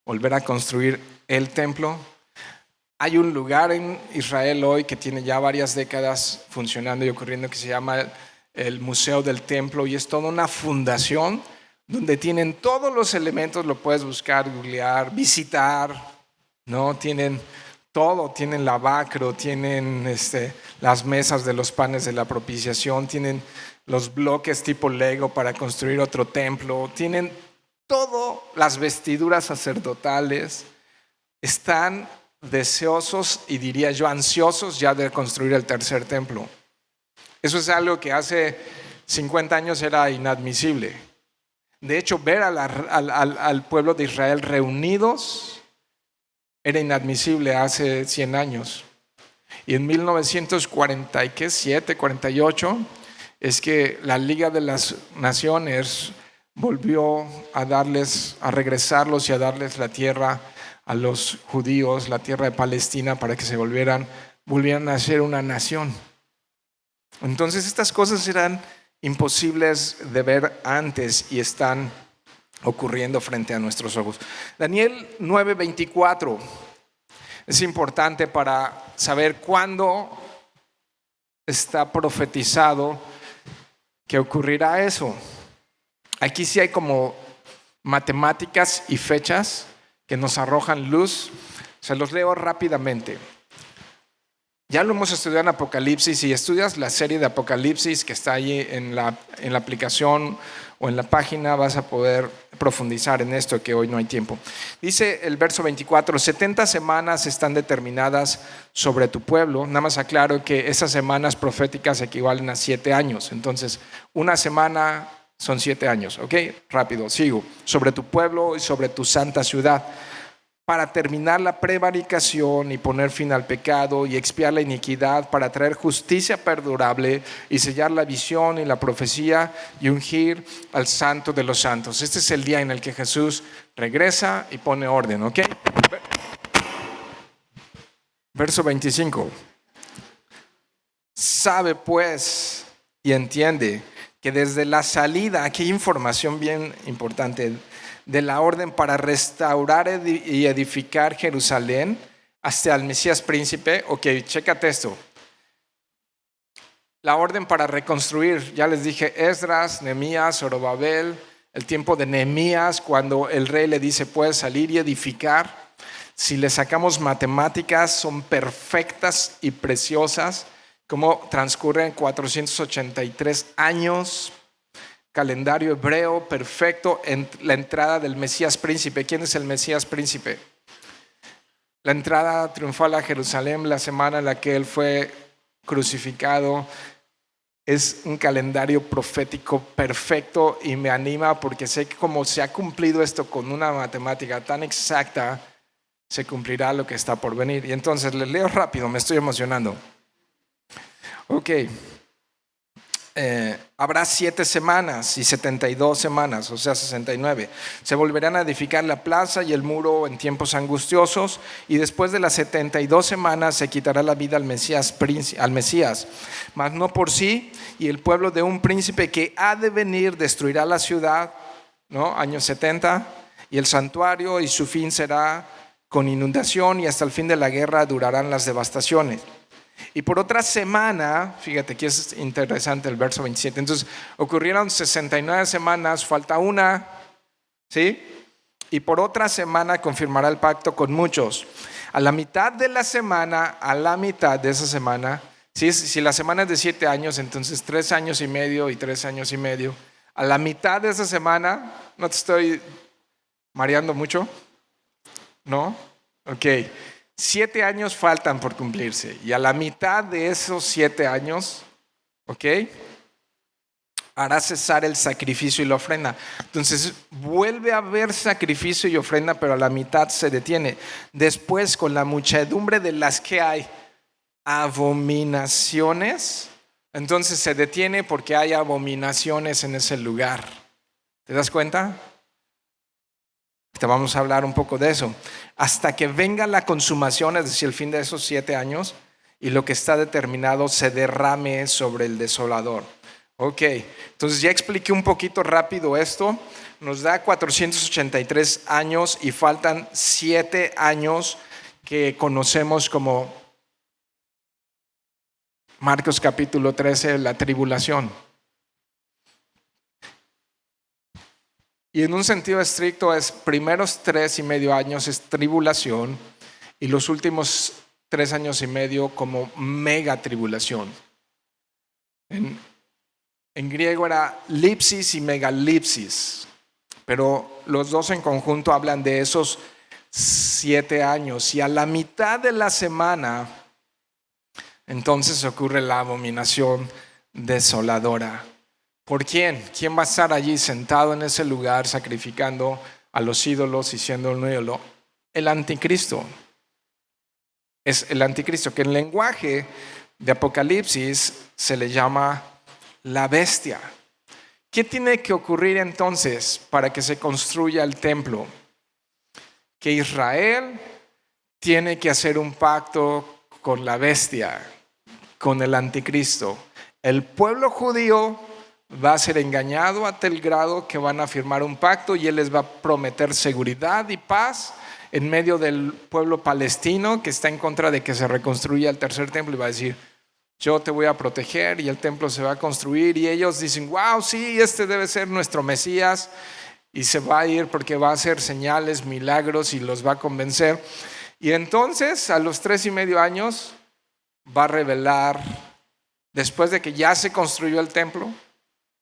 volver a construir el templo. Hay un lugar en Israel hoy que tiene ya varias décadas funcionando y ocurriendo, que se llama el Museo del Templo, y es toda una fundación donde tienen todos los elementos. Lo puedes buscar, googlear, visitar, ¿no? Tienen todo, tienen lavacro, tienen las mesas de los panes de la propiciación, tienen los bloques tipo Lego para construir otro templo, tienen todo, las vestiduras sacerdotales. Están deseosos y diría yo ansiosos ya de construir el tercer templo. Eso es algo que hace 50 años era inadmisible. De hecho, ver al pueblo de Israel reunidos era inadmisible hace 100 años. Y en 1947, 48, es que la Liga de las Naciones volvió a regresarlos y a darles la tierra a los judíos, la tierra de Palestina, para que se volvieran a ser una nación. Entonces estas cosas eran imposibles de ver antes y están ocurriendo frente a nuestros ojos. Daniel 9:24 es importante para saber cuándo está profetizado que ocurrirá eso. Aquí sí hay como matemáticas y fechas que nos arrojan luz. Se los leo rápidamente. Ya lo hemos estudiado en Apocalipsis. Si estudias la serie de Apocalipsis que está ahí en la aplicación o en la página, vas a poder profundizar en esto, que hoy no hay tiempo. Dice el verso 24: 70 semanas están determinadas sobre tu pueblo. Nada más aclaro que esas semanas proféticas equivalen a 7 años. Entonces, una semana son 7 años. ¿Ok? Rápido, sigo. Sobre tu pueblo y sobre tu santa ciudad, para terminar la prevaricación y poner fin al pecado y expiar la iniquidad, para traer justicia perdurable y sellar la visión y la profecía y ungir al santo de los santos. Este es el día en el que Jesús regresa y pone orden, ¿ok? Verso 25. Sabe pues y entiende que desde la salida, aquí hay información bien importante, de la orden para restaurar y edificar Jerusalén hasta el Mesías príncipe. Ok, chécate esto. La orden para reconstruir, ya les dije, Esdras, Nehemías, Zorobabel, el tiempo de Nehemías, cuando el rey le dice puedes salir y edificar. Si le sacamos matemáticas, son perfectas y preciosas, como transcurren 483 años. Calendario hebreo perfecto en la entrada del Mesías príncipe. ¿Quién es el Mesías príncipe? La entrada triunfal a Jerusalén, la semana en la que él fue crucificado. Es un calendario profético perfecto y me anima porque sé que como se ha cumplido esto con una matemática tan exacta, se cumplirá lo que está por venir. Y entonces les leo rápido, me estoy emocionando. Ok. Habrá 7 semanas y 72 semanas, o sea 69. Se volverán a edificar la plaza y el muro en tiempos angustiosos, y después de las 72 semanas se quitará la vida al Mesías, mas no por sí, y el pueblo de un príncipe que ha de venir destruirá la ciudad, ¿no? Años 70, y el santuario, y su fin será con inundación, y hasta el fin de la guerra durarán las devastaciones. Y por otra semana, fíjate que es interesante el verso 27. Entonces ocurrieron 69 semanas, falta una, ¿sí? Y por otra semana confirmará el pacto con muchos. A la mitad de esa semana, si la semana es de 7 años, entonces 3 años y medio y 3 años y medio. A la mitad de esa semana, ¿no te estoy mareando mucho? ¿No? Ok. 7 años faltan por cumplirse, y a la mitad de esos 7 años, ¿ok? hará cesar el sacrificio y la ofrenda. Entonces vuelve a haber sacrificio y ofrenda, pero a la mitad se detiene. Después, con la muchedumbre de las que hay abominaciones, entonces se detiene porque hay abominaciones en ese lugar. ¿Te das cuenta? Te vamos a hablar un poco de eso. Hasta que venga la consumación, es decir, el fin de esos 7 años, y lo que está determinado se derrame sobre el desolador. Ok, entonces ya expliqué un poquito rápido esto. Nos da 483 años y faltan 7 años que conocemos como Marcos capítulo 13, la tribulación. Y en un sentido estricto es primeros 3.5 años es tribulación y los últimos 3 años y medio como mega tribulación. En griego era lipsis y megalipsis, pero los dos en conjunto hablan de esos 7 años. Y a la mitad de la semana, entonces ocurre la abominación desoladora. ¿Por quién? ¿Quién va a estar allí sentado en ese lugar sacrificando a los ídolos y siendo un ídolo? El anticristo. Es el anticristo, que en lenguaje de Apocalipsis se le llama la bestia. ¿Qué tiene que ocurrir entonces para que se construya el templo? Que Israel tiene que hacer un pacto con la bestia, con el anticristo. El pueblo judío va a ser engañado a tal grado que van a firmar un pacto y él les va a prometer seguridad y paz en medio del pueblo palestino que está en contra de que se reconstruya el tercer templo, y va a decir: yo te voy a proteger y el templo se va a construir. Y ellos dicen: wow, sí, este debe ser nuestro Mesías, y se va a ir porque va a hacer señales, milagros y los va a convencer. Y entonces a los 3.5 años va a revelar, después de que ya se construyó el templo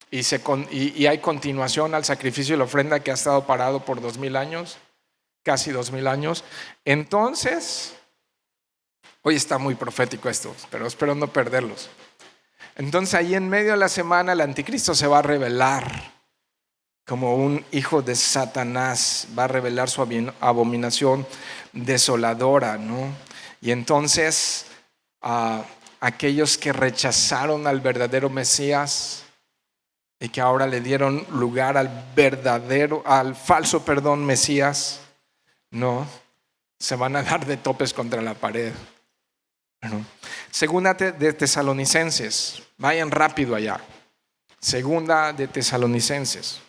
y hay continuación al sacrificio y la ofrenda que ha estado parado por 2.000 años, casi 2.000 años. Entonces, hoy está muy profético esto, pero espero no perderlos. Entonces ahí en medio de la semana el anticristo se va a revelar como un hijo de Satanás, va a revelar su abominación desoladora, ¿no? Y entonces aquellos que rechazaron al verdadero Mesías y que ahora le dieron lugar al falso Mesías, ¿no? Se van a dar de topes contra la pared. Segunda de Tesalonicenses, vayan rápido allá. Segunda de Tesalonicenses.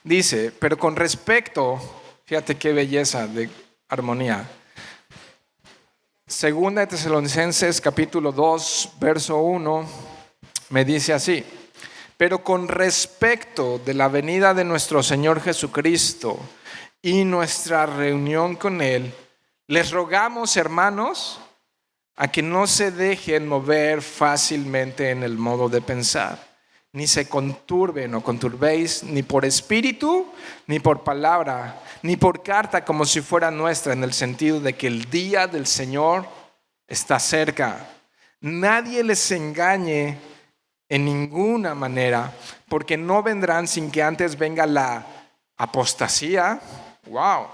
Dice, pero con respecto, fíjate qué belleza de armonía. Segunda de Tesalonicenses capítulo 2, verso 1, me dice así: pero con respecto de la venida de nuestro Señor Jesucristo y nuestra reunión con Él, les rogamos, hermanos, a que no se dejen mover fácilmente en el modo de pensar, ni se conturben o conturbéis, ni por espíritu, ni por palabra, ni por carta como si fuera nuestra, en el sentido de que el día del Señor está cerca. Nadie les engañe en ninguna manera, porque no vendrán sin que antes venga la apostasía. Wow.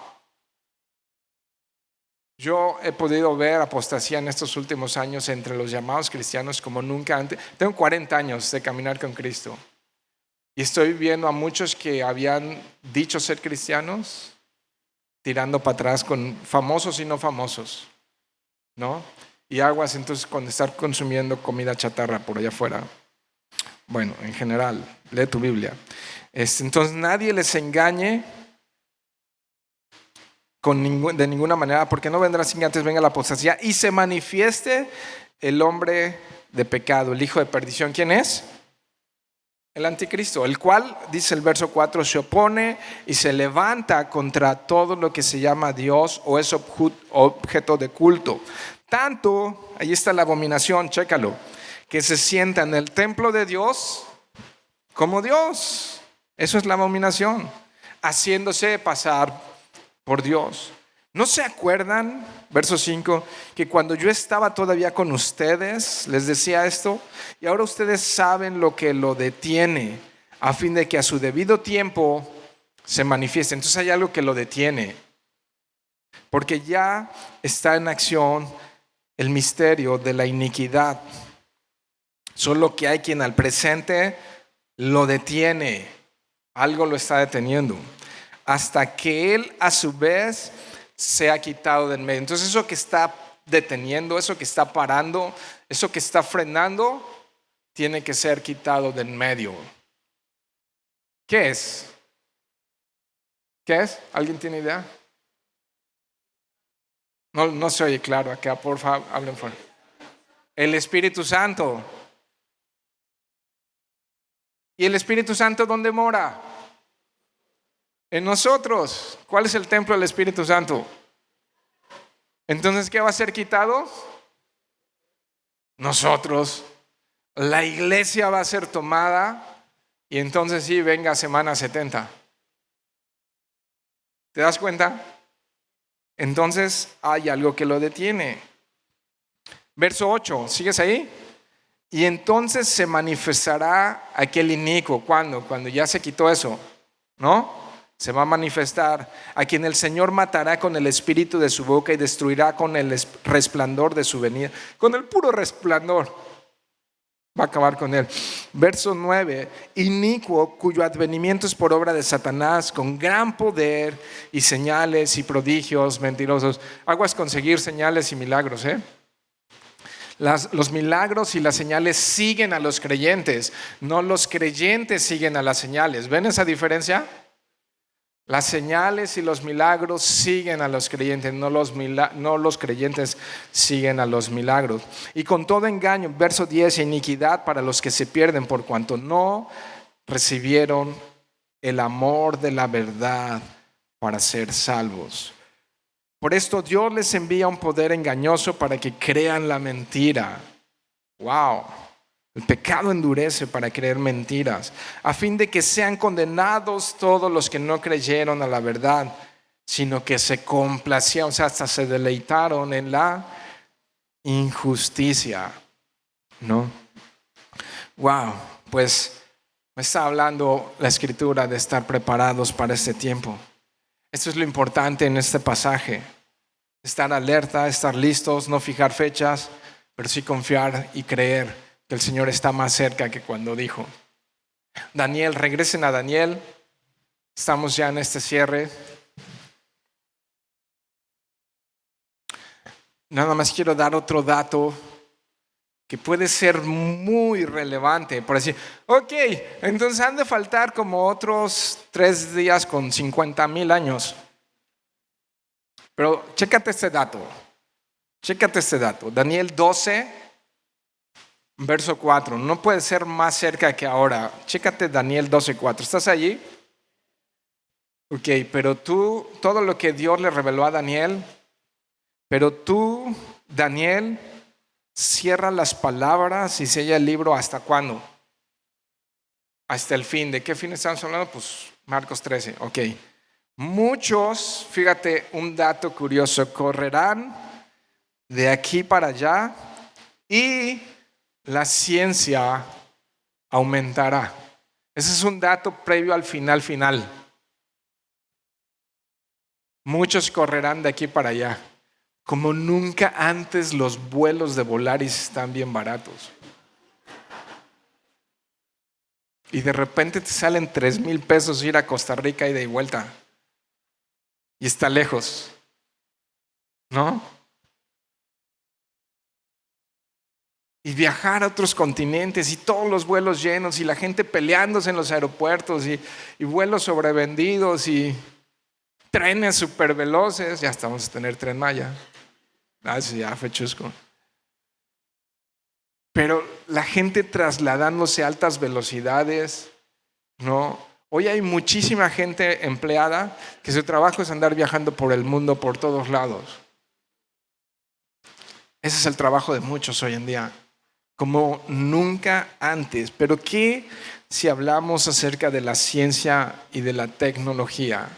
Yo he podido ver apostasía en estos últimos años entre los llamados cristianos como nunca antes. Tengo 40 años de caminar con Cristo y estoy viendo a muchos que habían dicho ser cristianos tirando para atrás con famosos y no famosos, ¿no? Y aguas entonces con estar consumiendo comida chatarra por allá afuera. Bueno, en general, lee tu Biblia. Entonces nadie les engañe de ninguna manera, porque no vendrá sin que antes venga la apostasía y se manifieste el hombre de pecado, el hijo de perdición. ¿Quién es? El anticristo, el cual, dice el verso 4, se opone y se levanta contra todo lo que se llama Dios o es objeto de culto. Tanto, ahí está la abominación, chécalo, que se sienta en el templo de Dios como Dios. Eso es la abominación, haciéndose pasar por Dios. ¿No se acuerdan, verso 5, que cuando yo estaba todavía con ustedes, les decía esto? Y ahora ustedes saben lo que lo detiene, a fin de que a su debido tiempo se manifieste. Entonces hay algo que lo detiene, porque ya está en acción el misterio de la iniquidad. Solo que hay quien al presente lo detiene, algo lo está deteniendo, hasta que él a su vez se ha quitado del medio. Entonces eso que está deteniendo, eso que está parando, eso que está frenando, tiene que ser quitado del medio. ¿Qué es? ¿Qué es? ¿Alguien tiene idea? No se oye claro acá, por favor, hablen fuera. El Espíritu Santo. ¿Y el Espíritu Santo dónde mora? En nosotros. ¿Cuál es el templo del Espíritu Santo? Entonces, ¿qué va a ser quitado? Nosotros. La iglesia va a ser tomada y entonces sí, venga semana 70. ¿Te das cuenta? Entonces hay algo que lo detiene. Verso 8, ¿sigues ahí? Y entonces se manifestará aquel inicuo. ¿Cuándo? Cuando ya se quitó eso, ¿no? Se va a manifestar a quien el Señor matará con el espíritu de su boca y destruirá con el resplandor de su venida. Con el puro resplandor va a acabar con él. Verso 9, inicuo cuyo advenimiento es por obra de Satanás, con gran poder y señales y prodigios mentirosos. Aguas conseguir señales y milagros, Los milagros y las señales siguen a los creyentes, no los creyentes siguen a las señales. ¿Ven esa diferencia? Las señales y los milagros siguen a los creyentes, no los creyentes siguen a los milagros. Y con todo engaño, verso 10, iniquidad para los que se pierden por cuanto no recibieron el amor de la verdad para ser salvos. Por esto Dios les envía un poder engañoso para que crean la mentira. Wow. El pecado endurece para creer mentiras, a fin de que sean condenados todos los que no creyeron a la verdad, sino que se complacieron, o sea, hasta se deleitaron en la injusticia, ¿no? Wow, pues me está hablando la Escritura de estar preparados para este tiempo. Esto es lo importante en este pasaje: estar alerta, estar listos, no fijar fechas, pero sí confiar y creer que el Señor está más cerca que cuando dijo. Daniel, regresen a Daniel. Estamos ya en este cierre. Nada más quiero dar otro dato que puede ser muy relevante. Por decir, ok, entonces han de faltar como otros 3 días con 50,000 años. Pero chécate este dato. Daniel 12, verso 4. No puede ser más cerca que ahora. Chécate Daniel 12:4. ¿Estás allí? Ok, pero tú, todo lo que Dios le reveló a Daniel, pero tú, Daniel, cierra las palabras y sella el libro. ¿Hasta cuándo? Hasta el fin. ¿De qué fin estamos hablando? Pues Marcos 13. Ok. Muchos, fíjate, un dato curioso, correrán de aquí para allá y la ciencia aumentará. Ese es un dato previo al final. Muchos correrán de aquí para allá. Como nunca antes los vuelos de Volaris están bien baratos. Y de repente te salen 3,000 pesos ir a Costa Rica ida y vuelta. Y está lejos, ¿no? Y viajar a otros continentes y todos los vuelos llenos y la gente peleándose en los aeropuertos y vuelos sobrevendidos y trenes súper veloces. Ya estamos a tener Tren Maya. Eso ya fue chusco. Pero la gente trasladándose a altas velocidades, ¿no? Hoy hay muchísima gente empleada que su trabajo es andar viajando por el mundo por todos lados. Ese es el trabajo de muchos hoy en día, como nunca antes. Pero ¿qué si hablamos acerca de la ciencia y de la tecnología?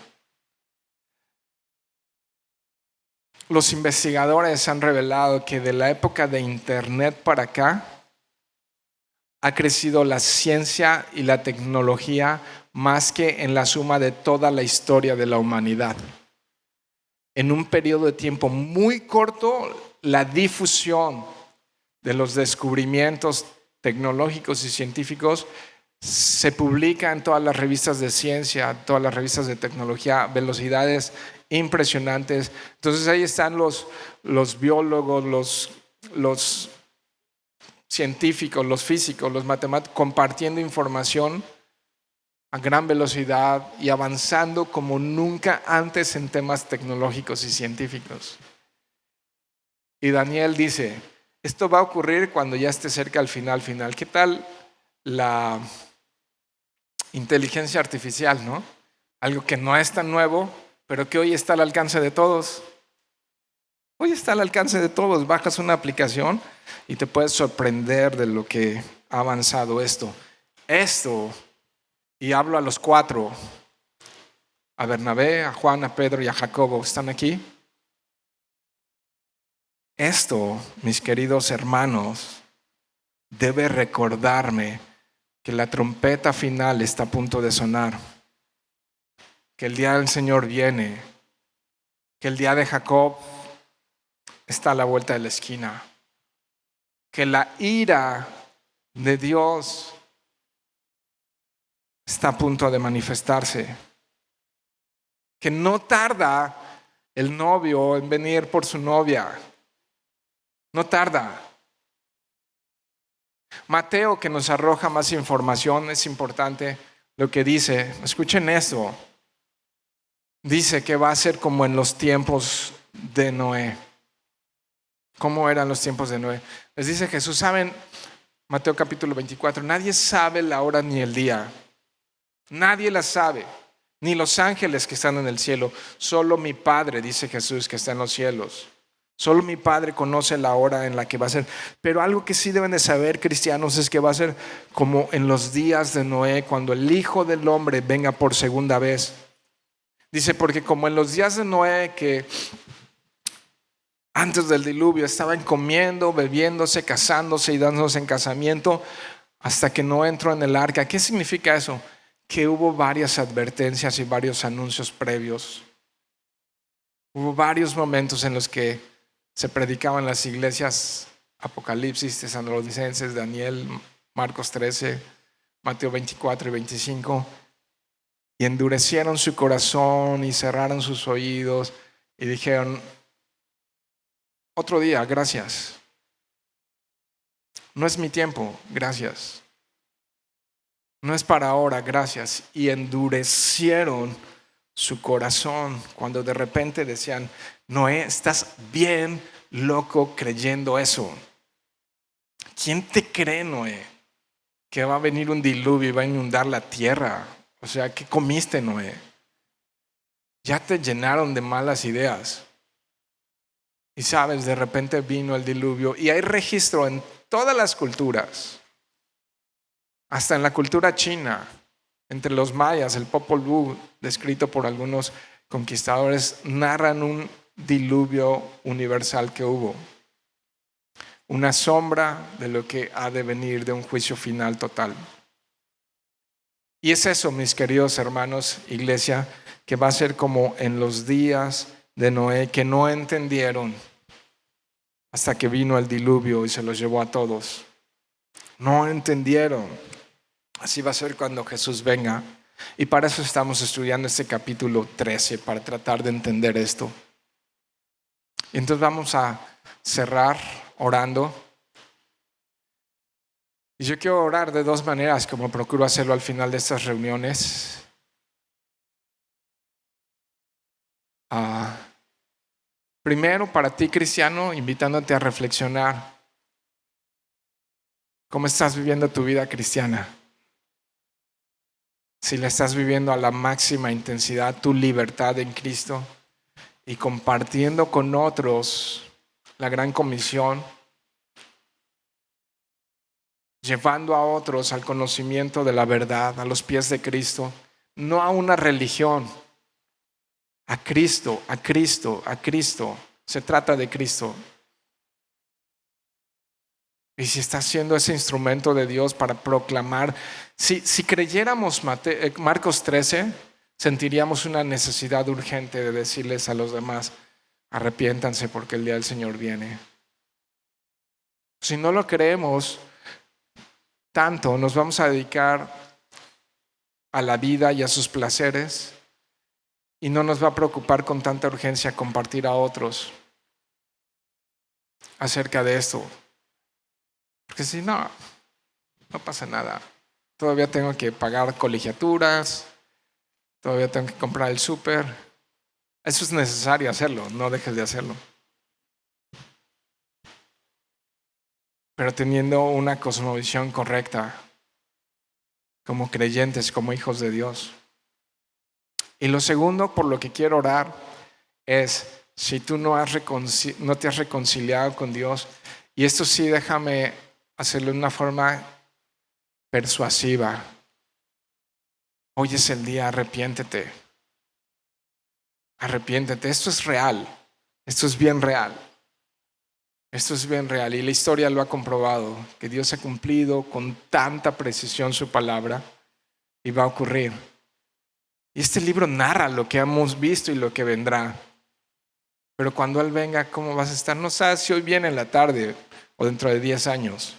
los investigadores han revelado que de la época de Internet para acá ha crecido la ciencia y la tecnología más que en la suma de toda la historia de la humanidad. En un periodo de tiempo muy corto, la difusión de los descubrimientos tecnológicos y científicos se publica en todas las revistas de ciencia, todas las revistas de tecnología, velocidades impresionantes. Entonces ahí están los biólogos, los científicos, los físicos, los matemáticos, compartiendo información a gran velocidad y avanzando como nunca antes en temas tecnológicos y científicos. Y Daniel dice, esto va a ocurrir cuando ya esté cerca al final. ¿Qué tal la inteligencia artificial, no? Algo que no es tan nuevo, pero que hoy está al alcance de todos. Hoy está al alcance de todos. Bajas una aplicación y te puedes sorprender de lo que ha avanzado esto. Y hablo a los 4, a Bernabé, a Juan, a Pedro y a Jacobo. ¿Están aquí? Esto, mis queridos hermanos, debe recordarme que la trompeta final está a punto de sonar, que el día del Señor viene, que el día de Jacob está a la vuelta de la esquina, que la ira de Dios está a punto de manifestarse, que no tarda el novio en venir por su novia, no tarda. Mateo, que nos arroja más información, es importante lo que dice. Escuchen esto. Dice que va a ser como en los tiempos de Noé. ¿Cómo eran los tiempos de Noé? Les dice Jesús, ¿saben? Mateo capítulo 24, nadie sabe la hora ni el día. Nadie la sabe, ni los ángeles que están en el cielo. Solo mi Padre, dice Jesús, que está en los cielos. Solo mi Padre conoce la hora en la que va a ser. Pero algo que sí deben de saber, cristianos, es que va a ser como en los días de Noé, cuando el Hijo del Hombre venga por segunda vez. Dice, porque como en los días de Noé, que antes del diluvio estaban comiendo, bebiéndose, casándose y dándose en casamiento, hasta que no entró en el arca. ¿Qué significa eso? Que hubo varias advertencias y varios anuncios previos. Hubo varios momentos en los que se predicaban las iglesias, Apocalipsis, Tesalonicenses, Daniel, Marcos 13, Mateo 24 y 25, y endurecieron su corazón y cerraron sus oídos y dijeron, otro día, gracias. No es mi tiempo, gracias. No es para ahora, gracias. Y endurecieron su corazón cuando de repente decían, Noé, estás bien loco creyendo eso. ¿Quién te cree, Noé, que va a venir un diluvio y va a inundar la tierra? O sea, ¿qué comiste, Noé? Ya te llenaron de malas ideas. Y sabes, de repente vino el diluvio y hay registro en todas las culturas, hasta en la cultura china, entre los mayas, el Popol Vuh, descrito por algunos conquistadores, narran un diluvio universal que hubo, una sombra de lo que ha de venir de un juicio final total. Y es eso, mis queridos hermanos, iglesia, que va a ser como en los días de Noé, que no entendieron hasta que vino el diluvio y se los llevó a todos. No entendieron. Así va a ser cuando Jesús venga. Y para eso estamos estudiando este capítulo 13, para tratar de entender esto. Y entonces vamos a cerrar orando. Y yo quiero orar de dos maneras, como procuro hacerlo al final de estas reuniones. Primero, para ti, cristiano, invitándote a reflexionar. ¿Cómo estás viviendo tu vida cristiana? Si la estás viviendo a la máxima intensidad, tu libertad en Cristo, y compartiendo con otros la gran comisión, llevando a otros al conocimiento de la verdad, a los pies de Cristo, no a una religión, a Cristo, a Cristo, a Cristo. Se trata de Cristo. Y si está siendo ese instrumento de Dios para proclamar, si creyéramos Marcos 13, sentiríamos una necesidad urgente de decirles a los demás, arrepiéntanse porque el día del Señor viene. Si no lo creemos tanto, nos vamos a dedicar a la vida y a sus placeres y no nos va a preocupar con tanta urgencia compartir a otros acerca de esto. Porque si no pasa nada. Todavía tengo que pagar colegiaturas, todavía tengo que comprar el súper. Eso es necesario hacerlo, no dejes de hacerlo. Pero teniendo una cosmovisión correcta, como creyentes, como hijos de Dios. Y lo segundo por lo que quiero orar es, si tú no te has reconciliado con Dios, y esto sí déjame hacerlo de una forma persuasiva. Hoy es el día, arrepiéntete. Arrepiéntete, esto es real, esto es bien real. Esto es bien real y la historia lo ha comprobado, que Dios ha cumplido con tanta precisión su palabra y va a ocurrir. Y este libro narra lo que hemos visto y lo que vendrá. Pero cuando Él venga, ¿cómo vas a estar? No sabes si hoy viene en la tarde o dentro de 10 años.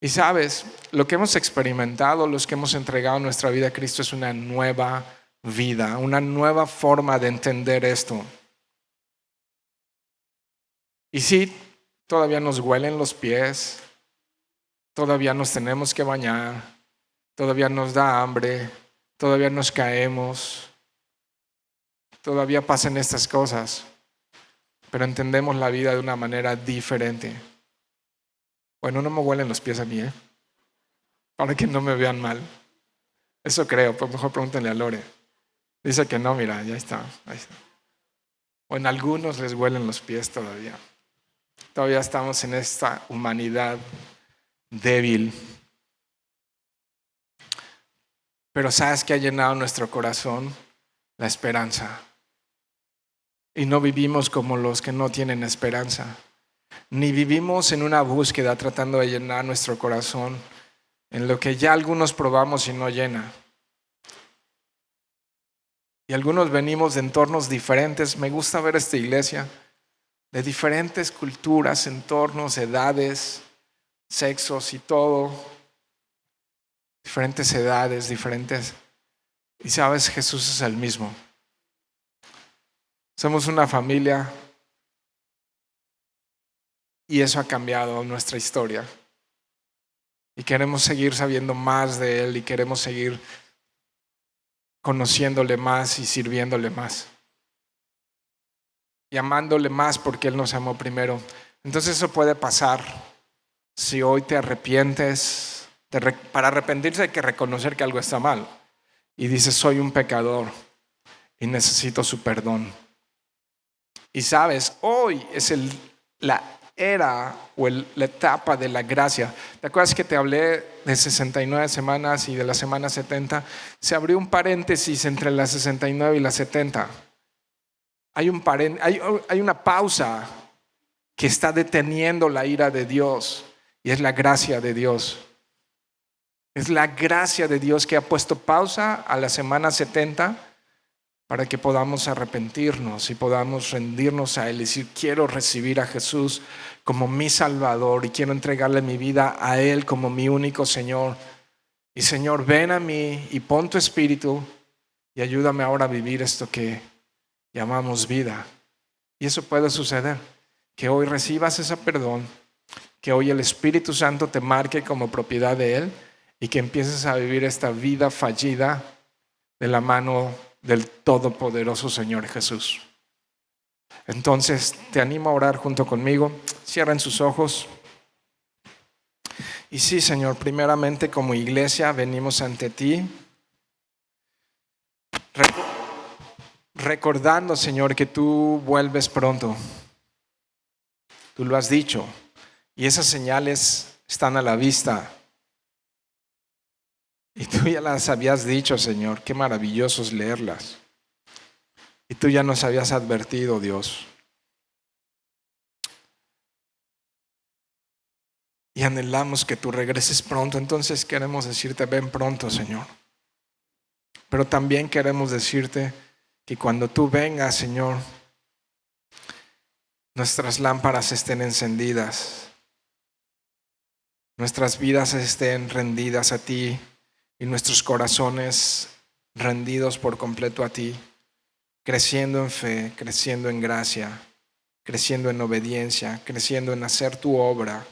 Y sabes, lo que hemos experimentado, los que hemos entregado nuestra vida a Cristo es una nueva vida, una nueva forma de entender esto. Y sí, todavía nos huelen los pies, todavía nos tenemos que bañar, todavía nos da hambre, todavía nos caemos, todavía pasan estas cosas, pero entendemos la vida de una manera diferente. Bueno, no me huelen los pies a mí, para que no me vean mal. Eso creo, pues mejor pregúntenle a Lore. Dice que no, mira, ya está, ahí está. O en algunos les huelen los pies todavía. Todavía estamos en esta humanidad débil. Pero ¿sabes qué ha llenado nuestro corazón? La esperanza. Y no vivimos como los que no tienen esperanza. Ni vivimos en una búsqueda tratando de llenar nuestro corazón en lo que ya algunos probamos y no llena. Y algunos venimos de entornos diferentes. Me gusta ver esta iglesia de diferentes culturas, entornos, edades, sexos y todo. Diferentes edades, diferentes. Y sabes, Jesús es el mismo. Somos una familia y eso ha cambiado nuestra historia. Y queremos seguir sabiendo más de Él y queremos seguir conociéndole más y sirviéndole más. Y amándole más porque Él nos amó primero. Entonces eso puede pasar si hoy te arrepientes. Para arrepentirse hay que reconocer que algo está mal. Y dices, soy un pecador y necesito su perdón. Y sabes, hoy es la era o la etapa de la gracia. ¿Te acuerdas que te hablé de 69 semanas y de la semana 70? Se abrió un paréntesis entre las 69 y las 70. Hay una pausa que está deteniendo la ira de Dios y es la gracia de Dios. Es la gracia de Dios que ha puesto pausa a la semana 70 para que podamos arrepentirnos y podamos rendirnos a Él y decir, quiero recibir a Jesús como mi Salvador y quiero entregarle mi vida a Él como mi único Señor. Y Señor, ven a mí y pon tu espíritu y ayúdame ahora a vivir esto que llamamos vida. Y eso puede suceder, que hoy recibas ese perdón, que hoy el Espíritu Santo te marque como propiedad de Él y que empieces a vivir esta vida fallida de la mano del todopoderoso Señor Jesús. Entonces te animo a orar junto conmigo. Cierren sus ojos. Y sí, Señor, primeramente como iglesia venimos ante ti recordando, Señor, que tú vuelves pronto. Tú lo has dicho y esas señales están a la vista. Y tú ya las habías dicho, Señor. Qué maravilloso es leerlas. Y tú ya nos habías advertido, Dios. Y anhelamos que tú regreses pronto. Entonces queremos decirte, ven pronto, Señor. Pero también queremos decirte que cuando tú vengas, Señor, nuestras lámparas estén encendidas, nuestras vidas estén rendidas a ti y nuestros corazones rendidos por completo a ti, creciendo en fe, creciendo en gracia, creciendo en obediencia, creciendo en hacer tu obra,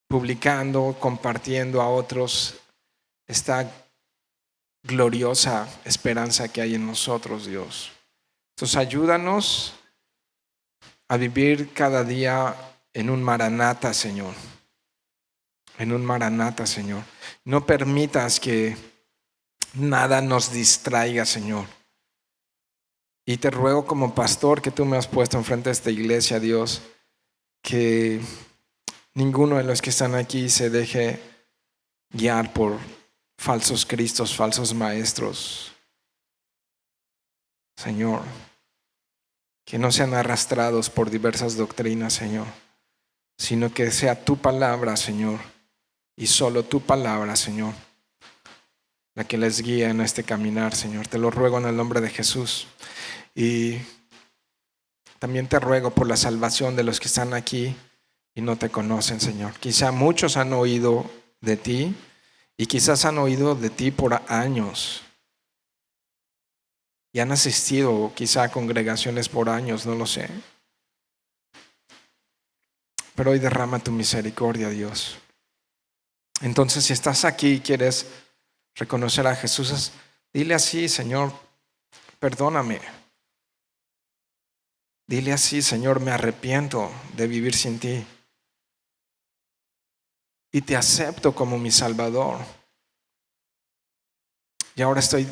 publicando, compartiendo a otros esta gloriosa esperanza que hay en nosotros, Dios. Entonces ayúdanos a vivir cada día en un maranata, Señor. En un maranata, Señor. No permitas que nada nos distraiga, Señor. Y te ruego como pastor que tú me has puesto enfrente de esta iglesia, Dios, que ninguno de los que están aquí se deje guiar por falsos cristos, falsos maestros. Señor, que no sean arrastrados por diversas doctrinas, Señor, sino que sea tu palabra, Señor, y solo tu palabra, Señor, la que les guíe en este caminar, Señor. Te lo ruego en el nombre de Jesús. Y también te ruego por la salvación de los que están aquí y no te conocen, Señor. Quizá muchos han oído de ti y quizás han oído de ti por años y han asistido quizá a congregaciones por años, no lo sé. Pero hoy derrama tu misericordia, Dios. Entonces, si estás aquí y quieres reconocer a Jesús, dile así: Señor, perdóname. Dile así: Señor, me arrepiento de vivir sin ti y te acepto como mi Salvador. Y ahora estoy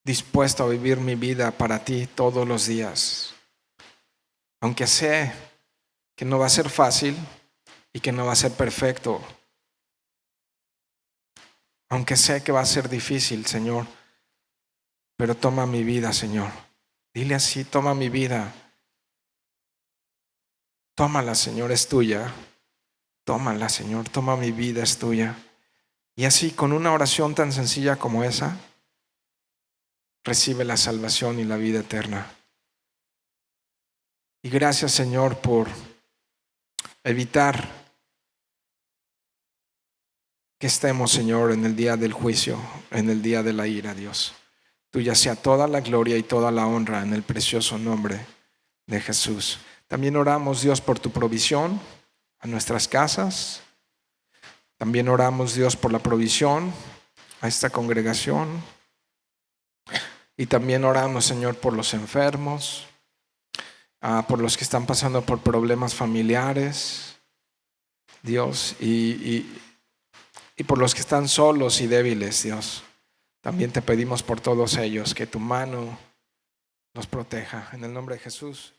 dispuesto a vivir mi vida para ti todos los días. Aunque sé que no va a ser fácil y que no va a ser perfecto. Aunque sé que va a ser difícil, Señor. Pero toma mi vida, Señor. Dile así: toma mi vida. Tómala, Señor, es tuya. Tómala, Señor, toma mi vida, es tuya. Y así, con una oración tan sencilla como esa, recibe la salvación y la vida eterna. Y gracias, Señor, por evitar que estemos, Señor, en el día del juicio, en el día de la ira, Dios. Tuya sea toda la gloria y toda la honra en el precioso nombre de Jesús. También oramos, Dios, por tu provisión a nuestras casas. También oramos, Dios, por la provisión a esta congregación. Y también oramos, Señor, por los enfermos, por los que están pasando por problemas familiares, Dios, y por los que están solos y débiles, Dios. También te pedimos por todos ellos que tu mano nos proteja. En el nombre de Jesús.